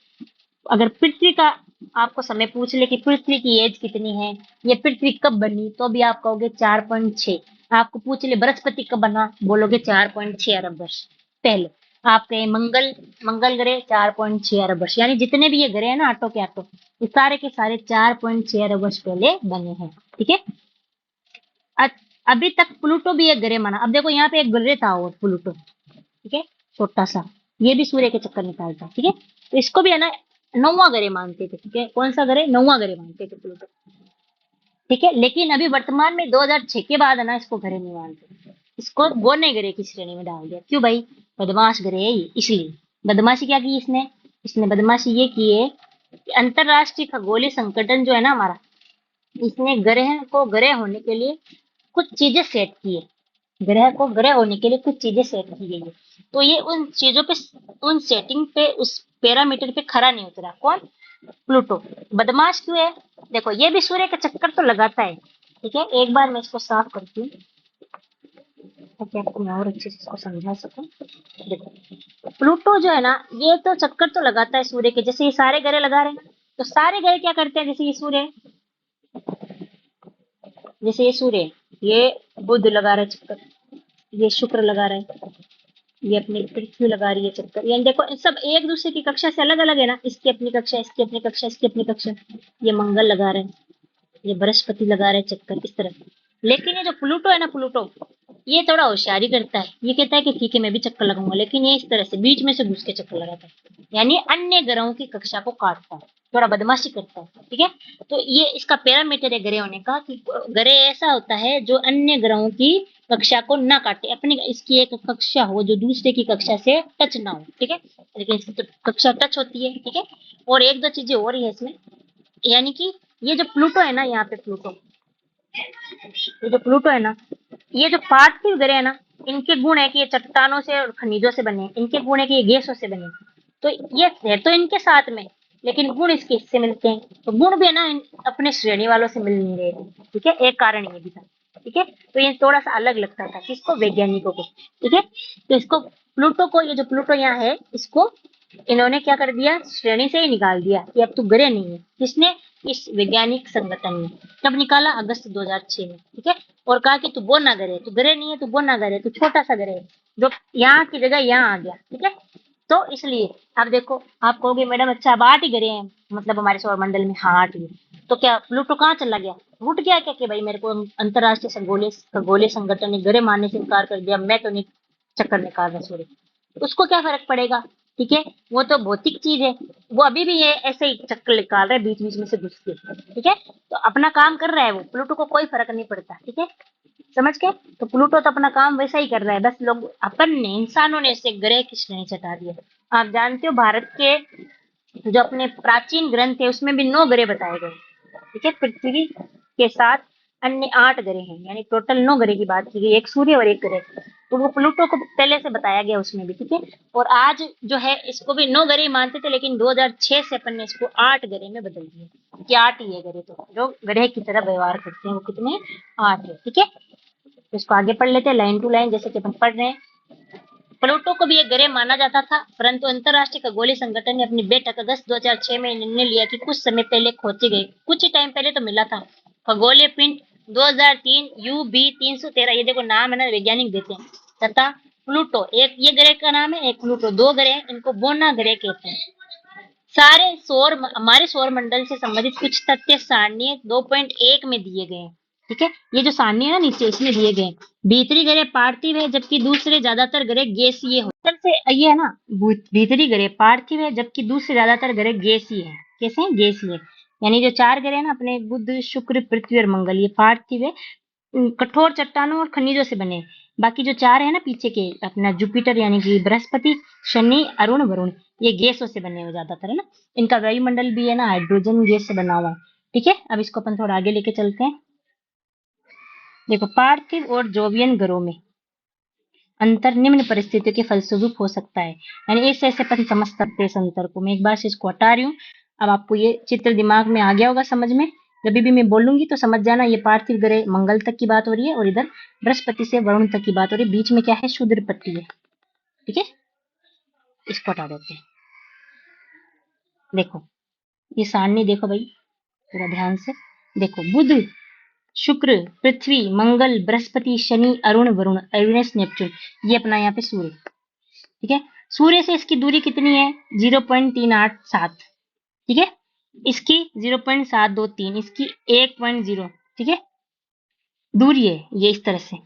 अगर पृथ्वी का आपको समय पूछ ले कि पृथ्वी की एज कितनी है, ये पृथ्वी कब बनी, तो भी आप कहोगे 4.6। आपको पूछ ले बृहस्पति कब बना, बोलोगे 4.6 अरब वर्ष पहले। आप कहे मंगल ग्रह 4.6 अरब वर्ष, यानी जितने भी ये ग्रह है ना, आटो के आटो, ये सारे के सारे 4.6 अरब वर्ष पहले बने हैं। ठीक है, अभी तक प्लूटो भी एक ग्रह माना। अब देखो यहाँ पे एक ग्रह था और प्लूटो, ठीक है, छोटा सा, ये भी सूर्य के चक्कर निकालता। ठीक है, तो इसको भी है ना 9वां ग्रह मानते थे। ठीक है, कौन सा ग्रह? 9वां ग्रह मानते थे प्लूटो। ठीक है, लेकिन अभी वर्तमान में 2006 के बाद है ना, इसको ग्रह नहीं मानते, इसको गोने ग्रह की श्रेणी में डाल दिया। क्यों भाई? बदमाश ग्रह है ये, इसलिए। बदमाशी क्या की इसने? इसने बदमाशी ये की है कि अंतरराष्ट्रीय खगोलीय संगठन जो है ना हमारा, इसने ग्रह को ग्रह होने के लिए कुछ चीजें सेट की है। ग्रह को ग्रह होने के लिए कुछ चीजें सेट की गई है। तो ये उन चीजों पे, उन सेटिंग पे, उस पैरामीटर पे खरा नहीं उतरा। कौन? प्लूटो। बदमाश क्यों है? देखो ये भी सूर्य का चक्कर तो लगाता है। ठीक है, एक बार मैं इसको साफ करती हूँ ताकि आपको मैं और अच्छे से इसको समझा सकूं। देखो प्लूटो जो है ना, ये तो चक्कर तो लगाता है सूर्य के, जैसे ये सारे ग्रह लगा रहे हैं ना, तो सारे ग्रह क्या करते हैं? जैसे ये सूर्य, जैसे ये सूर्य, ये बुध लगा रहा है चक्कर, ये शुक्र लगा रहा है, ये अपनी पृथ्वी लगा रही है चक्कर। यानी देखो सब एक दूसरे की कक्षा से अलग अलग है ना, इसकी अपनी कक्षा, इसकी अपनी कक्षा, इसकी अपनी कक्षा। ये मंगल लगा रहे हैं, ये बृहस्पति लगा रहे हैं चक्कर, इस तरह। लेकिन ये जो प्लूटो है ना, प्लूटो ये थोड़ा होशियारी करता है, ये कहता है कि ठीक है मैं भी चक्कर लगाऊंगा, लेकिन ये इस तरह से बीच में से घुस के चक्कर लगाता है, यानी अन्य ग्रहों की कक्षा को काटता है, थोड़ा बदमाशी करता है, ठीक है। तो ये इसका पैरामीटर है ग्रह होने का, कि ग्रह ऐसा होता है जो अन्य ग्रहों की कक्षा को ना काटे, अपनी इसकी एक कक्षा हो जो दूसरे की कक्षा से टच ना हो, ठीक है, लेकिन इसकी तो कक्षा टच होती है, ठीक है। और एक दो चीजें और ही है इसमें, यानी कि ये जो प्लूटो है ना, यहाँ पे प्लूटो, ये जो प्लूटो है ना, ये जो पार्थिव ग्रह है ना, इनके गुण है कि ये चट्टानों से और खनिजों से बने, इनके गुण है कि ये गैसों से बने, तो ये है तो इनके साथ में, लेकिन गुण इसके इससे मिलते हैं, तो गुण भी है ना अपने श्रेणी वालों से मिल नहीं रहे थे, ठीक है, एक कारण ये भी था, ठीक है। तो ये थोड़ा सा अलग लगता था किसको, वैज्ञानिकों को, ठीक है। तो इसको प्लूटो को, ये जो प्लूटो यहाँ है, इसको इन्होंने क्या कर दिया, श्रेणी से ही निकाल दिया कि अब तू ग्रह नहीं है। किसने, इस वैज्ञानिक संगठन ने। कब निकाला, अगस्त 2006 में, ठीक है। और कहा कि तू बोना ग्रह है, तू ग्रह नहीं है, तू बोना ग्रह है, तू छोटा सा ग्रह है, जो यहाँ की जगह यहाँ आ गया, ठीक है। तो इसलिए अब देखो, आप कहोगे मैडम अच्छा अब 8 ही ग्रह हैं मतलब हमारे सौरमंडल में, हाँ 8 ही है। तो क्या प्लूटो कहाँ चला गया, रुट गया क्या कि भाई मेरे को अंतरराष्ट्रीय खगोलीय खगोलीय संगठन ने ग्रह मानने से इनकार कर दिया, मैं तो नहीं चक्कर निकाल रहा सूर्य, उसको क्या फर्क पड़ेगा, ठीक है। वो तो भौतिक चीज है, वो अभी भी ये ऐसे ही चक्कर निकाल रहा है बीच बीच में से घुस के, ठीक है। तो अपना काम कर रहा है वो, प्लूटो को कोई फर्क नहीं पड़ता, ठीक है, समझ के। तो प्लूटो तो अपना काम वैसा ही कर रहा है, बस लोग अपन ने, इंसानों ने इसे ग्रह की श्रेणी से हटा दिया। आप जानते हो भारत के जो अपने प्राचीन ग्रंथ है उसमें भी 9 ग्रह बताए गए, ठीक है। पृथ्वी के साथ अन्य 8 ग्रह हैं, यानी टोटल 9 ग्रह की बात की गई, एक सूर्य और एक ग्रह। तो वो प्लूटो को पहले से बताया गया उसमें भी, ठीक है। और आज जो है इसको भी 9 ग्रह मानते थे, लेकिन 2006 से अपन ने इसको 8 ग्रह में बदल दिया कि 8 ही है ग्रह, तो जो ग्रह की तरह व्यवहार करते हैं वो कितने, 8 है, ठीक है। तो इसको आगे पढ़ लेते हैं लाइन टू लाइन, जैसे कि अपन पढ़ रहे हैं। प्लूटो को भी एक ग्रह माना जाता था, परंतु अंतरराष्ट्रीय खगोलीय संगठन ने अपनी बैठक अगस्त 2006 में निर्णय लिया कि कुछ समय पहले खोजे गए, कुछ ही टाइम पहले तो मिला था, खगोलीय पिंड 2003 UB 313, ये देखो नाम है ना वैज्ञानिक देते हैं, तथा प्लूटो, एक ये ग्रह का नाम है, एक प्लूटो, 2 ग्रह, इनको बोना ग्रह कहते हैं। सारे हमारे सौर मंडल से संबंधित कुछ तथ्य सारणी 2.1 में दिए गए हैं, ठीक है। ये जो सारणी है ना नीचे, इसमें दिए गए, भीतरी ग्रह पार्थिव है जबकि दूसरे ज्यादातर ग्रह गैसीय हो, से ये है ना, भीतरी ग्रह पार्थिव है जबकि दूसरे ज्यादातर ग्रह गैसीय है। कैसे हैं, गैसीय, यानी जो 4 ग्रह है ना अपने बुध शुक्र पृथ्वी और मंगल, ये पार्थिव है, कठोर चट्टानों और खनिजों से बने। बाकी जो 4 है ना पीछे के, अपना जुपिटर यानी कि बृहस्पति, शनि, अरुण, वरुण, ये गैसों से बने हुए ज्यादातर, है ना। इनका वायुमंडल भी है ना हाइड्रोजन गैस से बना हुआ है, ठीक है। अब इसको अपन थोड़ा आगे लेके चलते हैं। देखो पार्थिव और जोवियन ग्रहों में अंतर निम्न परिस्थितियों के फलस्वरूप हो सकता है, यानी ऐसे ऐसे अपन समझ सकते हैं इस अंतर को। मैं एक बार से इसको हटा रही हूँ, अब आपको ये चित्र दिमाग में आ गया होगा समझ में। जब भी मैं बोलूंगी तो समझ जाना, ये पार्थिव ग्रह मंगल तक की बात हो रही है और इधर बृहस्पति से वरुण तक की बात हो रही है, बीच में क्या है, शूद्र पट्टी है, ठीक है। इसको हटा देते हैं। देखो ये सारणी देखो भाई पूरा ध्यान से देखो, बुध शुक्र पृथ्वी मंगल बृहस्पति शनि अरुण वरुण यूरेनस नेपच्यून, ये अपना यहाँ पे सूर्य, ठीक है। सूर्य से इसकी दूरी कितनी है, 0.387, ठीक है। इसकी 0.723, इसकी 1.0, ठीक है, दूरी है ये इस तरह से,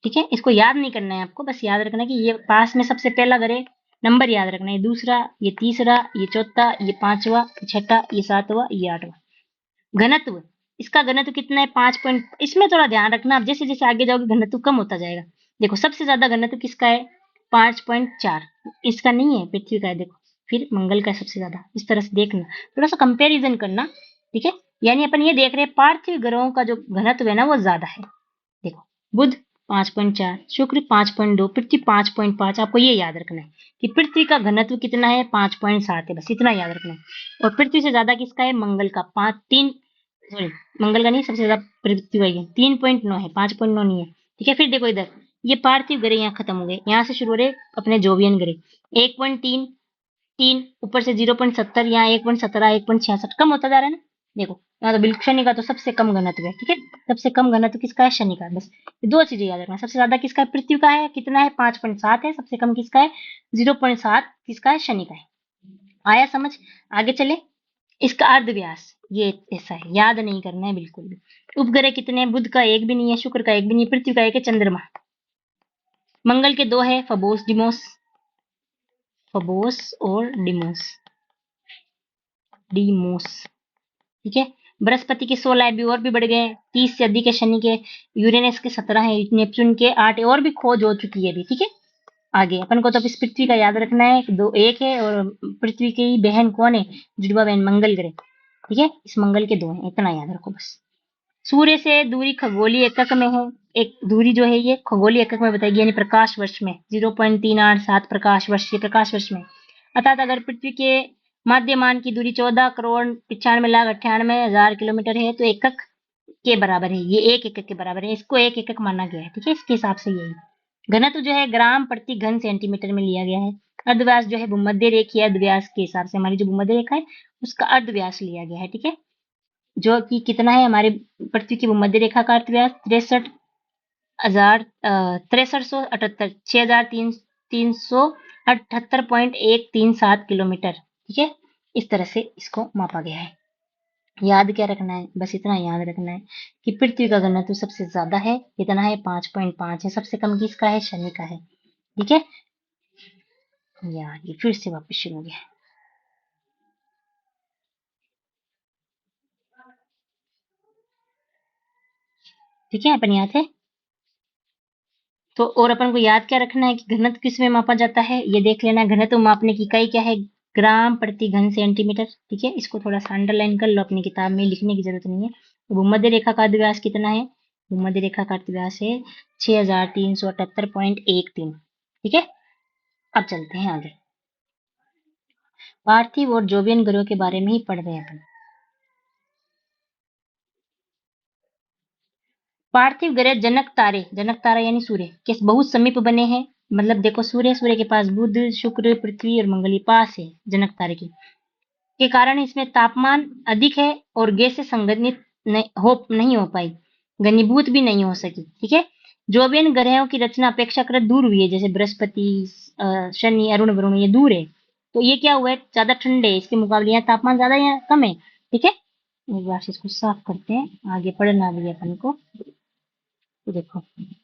ठीक है। इसको याद नहीं करना है आपको, बस याद रखना है कि ये पास में सबसे पहला ग्रह, नंबर याद रखना है, ये दूसरा, ये तीसरा, ये चौथा, ये पांचवा, ये छठा, ये सातवां, ये आठवां। घनत्व, इसका घनत्व कितना है, 5 इसमें थोड़ा ध्यान रखना, आप जैसे जैसे आगे जाओगे घनत्व कम होता जाएगा। देखो सबसे ज्यादा घनत्व किसका है, 5.4, इसका नहीं है, पृथ्वी का है, देखो फिर मंगल का है सबसे ज्यादा, इस तरह से देखना, थोड़ा सा कंपेरिजन करना, ठीक है। यानी अपन ये देख रहे हैं पार्थिव ग्रहों का जो घनत्व है ना वो ज्यादा है, देखो बुध 5.4, शुक्र 5.2, पृथ्वी 5.5, आपको ये याद रखना है कि पृथ्वी का घनत्व कितना है, 5.7 है, बस इतना याद रखना है। और पृथ्वी से ज्यादा किसका है, मंगल का, 3, सॉरी मंगल का नहीं, सबसे ज्यादा पृथ्वी का है, 3.9 है, 5.9 नहीं है, ठीक है। फिर देखो इधर ये पार्थिव ग्रह यहाँ खत्म हो गए, यहाँ से शुरू हो रहे अपने जोवियन ग्रह, 1.3, 3 ऊपर से 0.70, यहाँ 1.17, 1.66, कम होता जा रहा है ना। देखो यहाँ तो बिल्कुल शनि का तो सबसे कम घनत्व है, ठीक है। सबसे कम घनत्व किसका है, शनि का, बस ये 2 चीजें याद रखना। सबसे ज्यादा किसका है, पृथ्वी का है, कितना है, 5.7 है, सबसे कम किसका है, 0.7 किसका है, शनि का है। आया समझ, आगे चले। इसका अर्ध व्यास, ये ऐसा है, याद नहीं करना है बिल्कुल भी। उपग्रह कितने हैं? बुध का एक भी नहीं है, शुक्र का एक भी नहीं है, पृथ्वी का एक है, चंद्रमा। मंगल के दो है, फबोस डिमोस, फबोस और डिमोस, डीमोस। ठीक है। बृहस्पति के 16 है, भी और भी बढ़ गए, 30 से अधिक है शनि के, यूरेनस के 17 है, नेपच्यून के 8 है, और भी खोज हो चुकी है अभी। ठीक है। आगे अपन को तो इस पृथ्वी का याद रखना है, दो एक है, और पृथ्वी की बहन कौन है? जुड़वा बहन मंगल ग्रह। ठीक है। इस मंगल के दो हैं, इतना याद रखो बस। सूर्य से दूरी खगोलीय एकक में है, एक दूरी जो है ये खगोलीय एकक में बताएगी, यानी प्रकाश वर्ष में, 0.387 प्रकाश वर्ष, ये प्रकाश वर्ष में। अर्थात अगर पृथ्वी के माध्यमान की दूरी 14,95,98,000 किलोमीटर है तो एकक के बराबर है, ये एक एकक के बराबर है, इसको एक एकक माना गया है। ठीक है। इसके हिसाब से यही घनत्व जो है ग्राम प्रति घन सेंटीमीटर में लिया गया है। अर्धव्यास जो है भूमध्य रेखीय अर्धव्यास के हिसाब से, हमारी जो भूमध्य रेखा है उसका अर्धव्यास लिया गया है। ठीक है। जो कि कितना है, हमारे पृथ्वी की भूमध्य रेखा का अर्धव्यास 63,638 6,378.137 किलोमीटर। ठीक है। इस तरह से इसको मापा गया है। याद क्या रखना है? बस इतना याद रखना है कि पृथ्वी का घनत्व सबसे ज्यादा है, कितना है? 5.5 है। सबसे कम किसका है? शनि का है। ठीक है। यार ये फिर से वापस शुरू हो गया। ठीक है। अपन याद है तो, और अपन को याद क्या रखना है कि घनत्व किस में मापा जाता है, ये देख लेना। घनत्व मापने की इकाई क्या है? ग्राम प्रति घन सेंटीमीटर। ठीक है। इसको थोड़ा सा अंडरलाइन कर लो, अपनी किताब में लिखने की जरूरत नहीं है। तो भूमध्य रेखा का अर्धव्यास कितना है? भूमध्य रेखा का अर्धव्यास है 6,378.13। ठीक है। अब चलते हैं आगे। पार्थिव और जोवियन ग्रहों के बारे में ही पढ़ रहे हैं अपन। पार्थिव ग्रह जनक तारा यानी सूर्य के बहुत समीप बने हैं। मतलब देखो, सूर्य के पास बुध, शुक्र, पृथ्वी और मंगल पास है जनक तारे के कारण इसमें तापमान अधिक है और गैस से संघनित नहीं हो पाई, घनीभूत भी नहीं हो सकी। ठीक है। जोवियन ग्रहों की रचना अपेक्षाकृत दूर हुई है, जैसे बृहस्पति, शनि, अरुण, वरुण, ये दूर है। तो ये क्या हुआ है? ज्यादा ठंडे है इसके मुकाबले, यहाँ तापमान ज्यादा, यहाँ कम है। ठीक है। एक बार इसको साफ करते हैं, आगे पढ़ना भी अपन को। तो देखो,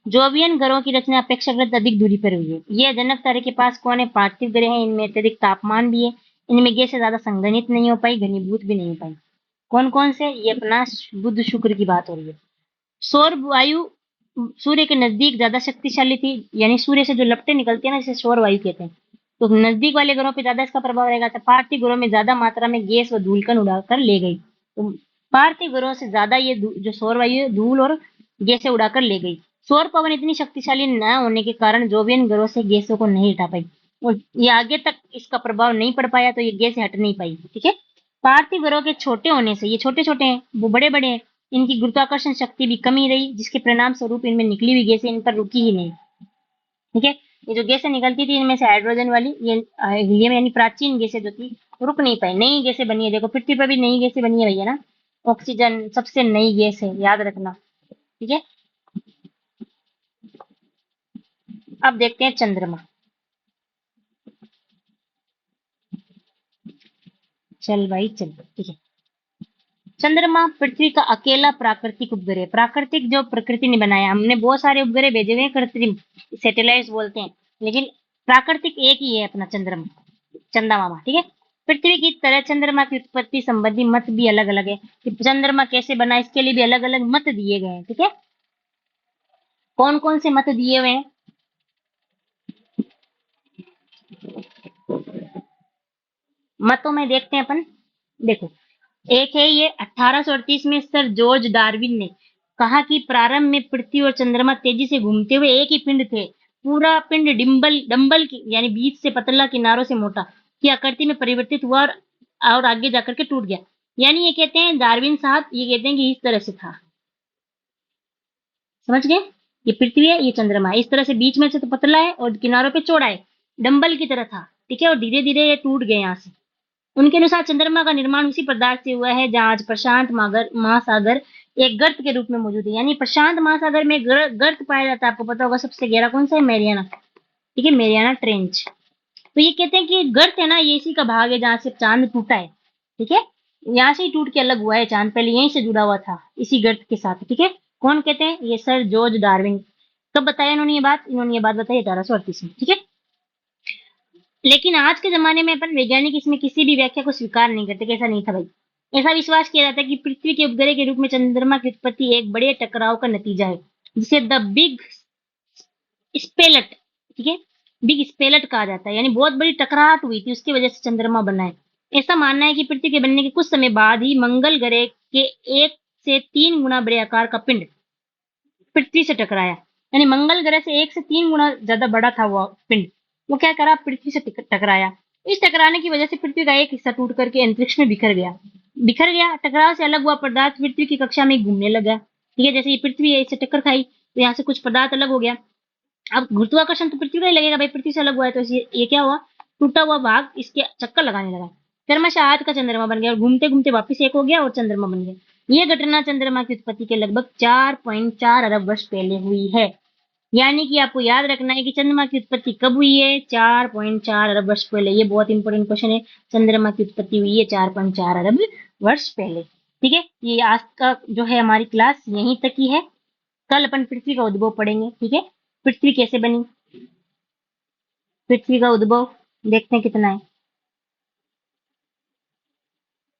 जोवियन ग्रहों की रचना अपेक्षाकृत अधिक दूरी पर हुई है। ये अचानक तारे के पास कौन है? पार्थिव ग्रह है, इनमें अत्यधिक तापमान भी है, इनमें गैस से ज्यादा संघनित नहीं हो पाई, घनीभूत भी नहीं हो पाई। कौन कौन से? ये अपना बुध शुक्र की बात हो रही है। सौर वायु सूर्य के नजदीक ज्यादा शक्तिशाली थी, यानी सूर्य से जो लपटें निकलती है ना, इसे सौर वायु कहते हैं। तो नजदीक वाले ग्रहों पे ज्यादा इसका प्रभाव रहेगा, तो पार्थिव ग्रहों में ज्यादा मात्रा में गैस व धूलकण उड़ाकर ले गई। तो पार्थिव ग्रहों से ज्यादा ये जो सौर वायु धूल और गैसें उड़ाकर ले गई। सौर पवन इतनी शक्तिशाली न होने के कारण जोवियन ग्रहों से गैसों को नहीं हटा पाई, और ये आगे तक इसका प्रभाव नहीं पड़ पाया, तो ये गैसें हट नहीं पाई। ठीक है। पार्थिव ग्रहों के छोटे होने से, ये छोटे छोटे हैं, वो बड़े बड़े हैं, इनकी गुरुत्वाकर्षण शक्ति भी कमी रही, जिसके परिणाम स्वरूप इनमें निकली हुई गैसें इन पर रुकी ही नहीं। ठीक है। ये जो गैसें निकलती थी इनमें से हाइड्रोजन वाली, ये हीलियम यानी प्राचीन गैसें जो थी, रुक नहीं पाई, नई गैसें बनी है। देखो पृथ्वी पर भी नई गैसें बनी है भैया ना, ऑक्सीजन सबसे नई गैस है, याद रखना। ठीक है। अब देखते हैं चंद्रमा। चल भाई चल। ठीक है। चंद्रमा पृथ्वी का अकेला प्राकृतिक उपग्रह है। प्राकृतिक जो प्रकृति ने बनाया, हमने बहुत सारे उपग्रह भेजे हुए हैं, कृत्रिम सैटेलाइट बोलते हैं, लेकिन प्राकृतिक एक ही है अपना चंद्रमा, चंदा मामा। ठीक है। पृथ्वी की तरह चंद्रमा की उत्पत्ति संबंधी मत भी अलग अलग है, कि चंद्रमा कैसे बना इसके लिए भी अलग अलग मत दिए गए हैं। ठीक है। कौन कौन से मत दिए हुए हैं? मतों में देखते हैं अपन। देखो, एक है ये 1838 में सर जॉर्ज डार्विन ने कहा कि प्रारंभ में पृथ्वी और चंद्रमा तेजी से घूमते हुए एक ही पिंड थे। पूरा पिंड डिम्बल डंबल की यानी बीच से पतला किनारों से मोटा की आकृति में परिवर्तित हुआ, और आगे जाकर के टूट गया। यानी ये कहते हैं डार्विन साहब, ये कहते हैं कि इस तरह से था। समझ गए? ये पृथ्वी है, ये चंद्रमा है, इस तरह से बीच में से तो पतला है और किनारों पे चौड़ा है, डंबल की तरह था। ठीक है। और धीरे धीरे ये टूट गए यहाँ से। उनके अनुसार चंद्रमा का निर्माण उसी पदार्थ से हुआ है जहां आज प्रशांत महासागर एक गर्त के रूप में मौजूद है। यानी प्रशांत महासागर में गर्त पाया जाता है। आपको पता होगा सबसे गहरा कौन सा है? मैरियाना। ठीक है। Mariana trench. तो ये कहते हैं कि गर्त है ना, ये इसी का भाग है जहां से चांद टूटा है। ठीक है। यहाँ से ही टूट के अलग हुआ है चांद, पहले यहीं से जुड़ा हुआ था इसी गर्त के साथ, ठीक है। कौन कहते हैं? ये सर जॉर्ज डार्विन। कब बताया इन्होंने ये बात? इन्होंने ये बात बताई 1838 में, ठीक है। लेकिन आज के जमाने में अपन वैज्ञानिक इसमें किसी भी व्याख्या को स्वीकार नहीं करते कि ऐसा नहीं था भाई। ऐसा विश्वास किया जाता है कि पृथ्वी के उपग्रह के रूप में चंद्रमा की उत्पत्ति एक बड़े टकराव का नतीजा है, जिसे द बिग स्पेलट, ठीक है, बिग स्पेलट कहा जाता है। यानी बहुत बड़ी टकराहट हुई थी, उसकी वजह से चंद्रमा बना है। ऐसा मानना है कि पृथ्वी के बनने के कुछ समय बाद ही मंगल ग्रह के 1 से 3 गुना बड़े आकार का पिंड पृथ्वी से टकराया। यानी मंगल ग्रह से 1 से 3 गुना ज्यादा बड़ा था वो पिंड, वो क्या करा, पृथ्वी से टकराया। इस टकराने की वजह से पृथ्वी का एक हिस्सा टूट करके अंतरिक्ष में बिखर गया। टकराव से अलग हुआ पदार्थ पृथ्वी की कक्षा में घूमने लगा, ठीक है। जैसे ये पृथ्वी है, इससे टक्कर खाई तो यहाँ से कुछ पदार्थ अलग हो गया। अब गुरुत्वाकर्षण तो पृथ्वी का ही लगेगा भाई, पृथ्वी से अलग हुआ है तो ये क्या हुआ, टूटा हुआ भाग इसके चक्कर लगाने लगा। क्रमशः आज का चंद्रमा बन गया और घूमते घूमते वापस एक हो गया और चंद्रमा बन गया। यह घटना चंद्रमा की उत्पत्ति के लगभग 4.4 अरब वर्ष पहले हुई है। यानी कि आपको याद रखना है कि चंद्रमा की उत्पत्ति कब हुई है? 4.4 अरब वर्ष पहले। ये बहुत इंपॉर्टेंट क्वेश्चन है। चंद्रमा की उत्पत्ति हुई है 4.4 अरब वर्ष पहले, ठीक है। ये आज का जो है हमारी क्लास यहीं तक ही है। कल अपन पृथ्वी का उद्भव पढ़ेंगे, ठीक है। पृथ्वी कैसे बनी, पृथ्वी का उद्भव देखते हैं कितना है।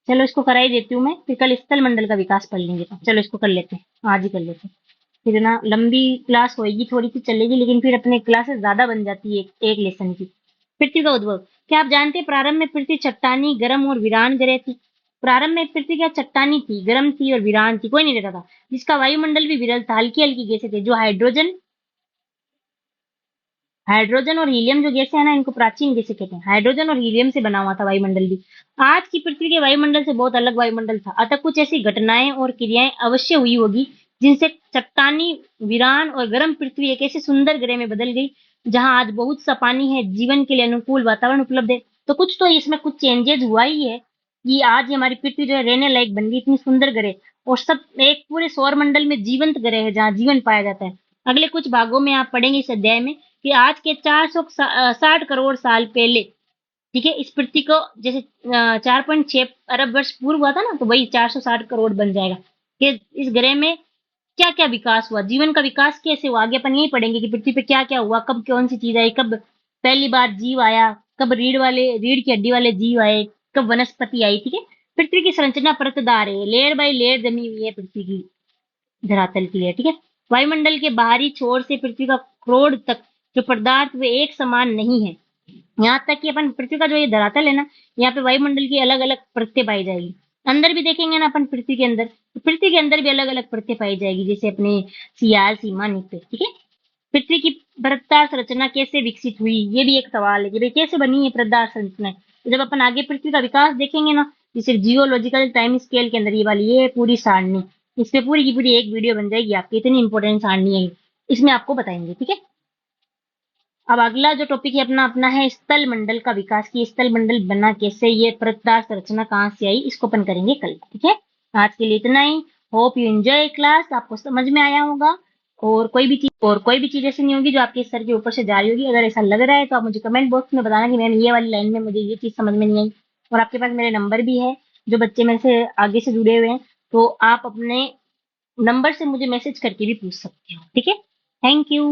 चलो इसको करा ही देती हूँ मैं, फिर कल स्थल मंडल का विकास पढ़ लेंगे। चलो इसको कर लेते हैं, आज ही कर लेते हैं। फिर ना लंबी क्लास होएगी, थोड़ी सी चलेगी, लेकिन फिर अपने क्लासेस ज्यादा बन जाती है एक लेसन की। पृथ्वी का उद्भव, क्या आप जानते हैं प्रारंभ में पृथ्वी चट्टानी, गर्म और वीरान ग्रह थी? प्रारंभ में पृथ्वी क्या चट्टानी थी, गर्म थी और वीरान थी, कोई नहीं रहता था। जिसका वायुमंडल भी विरल था, हल्की हल्की गैसें थे जो हाइड्रोजन और हीलियम जो गैसें है ना, इनको प्राचीन गैसें कहते हैं। हाइड्रोजन और हीलियम से बना हुआ था वायुमंडल भी। आज की पृथ्वी के वायुमंडल से बहुत अलग वायुमंडल था, अतः कुछ ऐसी घटनाएं और क्रियाएं अवश्य हुई होगी जिनसे चट्टानी, वीरान और गर्म पृथ्वी एक ऐसे सुंदर ग्रह में बदल गई जहां आज बहुत सा पानी है, जीवन के लिए अनुकूल वातावरण उपलब्ध है। तो कुछ तो इसमें कुछ चेंजेस हुआ ही है कि आज ये हमारी पृथ्वी जो है रहने लायक बन गई, इतनी सुंदर ग्रह। और सब एक पूरे सौर मंडल में जीवंत ग्रह है जहाँ जीवन पाया जाता है। अगले कुछ भागों में आप पढ़ेंगे इस अध्याय में कि आज के 460 करोड़ साल पहले, ठीक है, इस पृथ्वी को जैसे 4.6 अरब वर्ष पूर्व हुआ था ना, तो वही 460 करोड़ बन जाएगा कि इस ग्रह में क्या क्या विकास हुआ, जीवन का विकास कैसे हुआ। आगे अपन यही पढ़ेंगे कि पृथ्वी पे क्या क्या हुआ, कब कौन सी चीज आई, कब पहली बार जीव आया, कब रीढ़ की हड्डी वाले जीव आए, कब वनस्पति आई, ठीक है। पृथ्वी की संरचना परतदार है, लेयर बाय लेयर जमी हुई है पृथ्वी की धरातल की है, ठीक है। वायुमंडल के बाहरी छोर से पृथ्वी का क्रोड तक जो पदार्थ वे एक समान नहीं है। यहाँ तक कि अपन पृथ्वी का जो ये धरातल है ना, यहाँ पे वायुमंडल की अलग अलग परतें पाई जाएगी। अंदर भी देखेंगे ना अपन पृथ्वी के अंदर, तो पृथ्वी के अंदर भी अलग अलग परतें पाई जाएगी, जैसे अपने सियाल, सीमा, नित्य, ठीक है। पृथ्वी की परतदार संरचना कैसे विकसित हुई, ये भी एक सवाल है कि भाई कैसे बनी है परतदार संरचना। तो जब अपन आगे पृथ्वी का विकास देखेंगे ना, जैसे जियोलॉजिकल टाइम स्केल के अंदर ये वाली ये पूरी सारणी, इस पे पूरी की पूरी एक वीडियो बन जाएगी आपकी, इतनी इंपॉर्टेंट सारणी है इसमें आपको बताएंगे, ठीक है। अब अगला जो टॉपिक है अपना अपना है स्थल मंडल का विकास, की स्थल मंडल बना कैसे, ये परतदार संरचना कहाँ से आई, इसको अपन करेंगे कल, ठीक है। आज के लिए इतना ही। होप यू एंजॉय क्लास, आपको समझ में आया होगा। और कोई भी चीज ऐसी नहीं होगी जो आपके सर के ऊपर से जा रही होगी। अगर ऐसा लग रहा है तो आप मुझे कमेंट बॉक्स में बताना कि मैम ये वाली लाइन में मुझे ये चीज समझ में नहीं आई। और आपके पास मेरे नंबर भी है, जो बच्चे मेरे से आगे से जुड़े हुए हैं, तो आप अपने नंबर से मुझे मैसेज करके भी पूछ सकते हो, ठीक है। Thank you.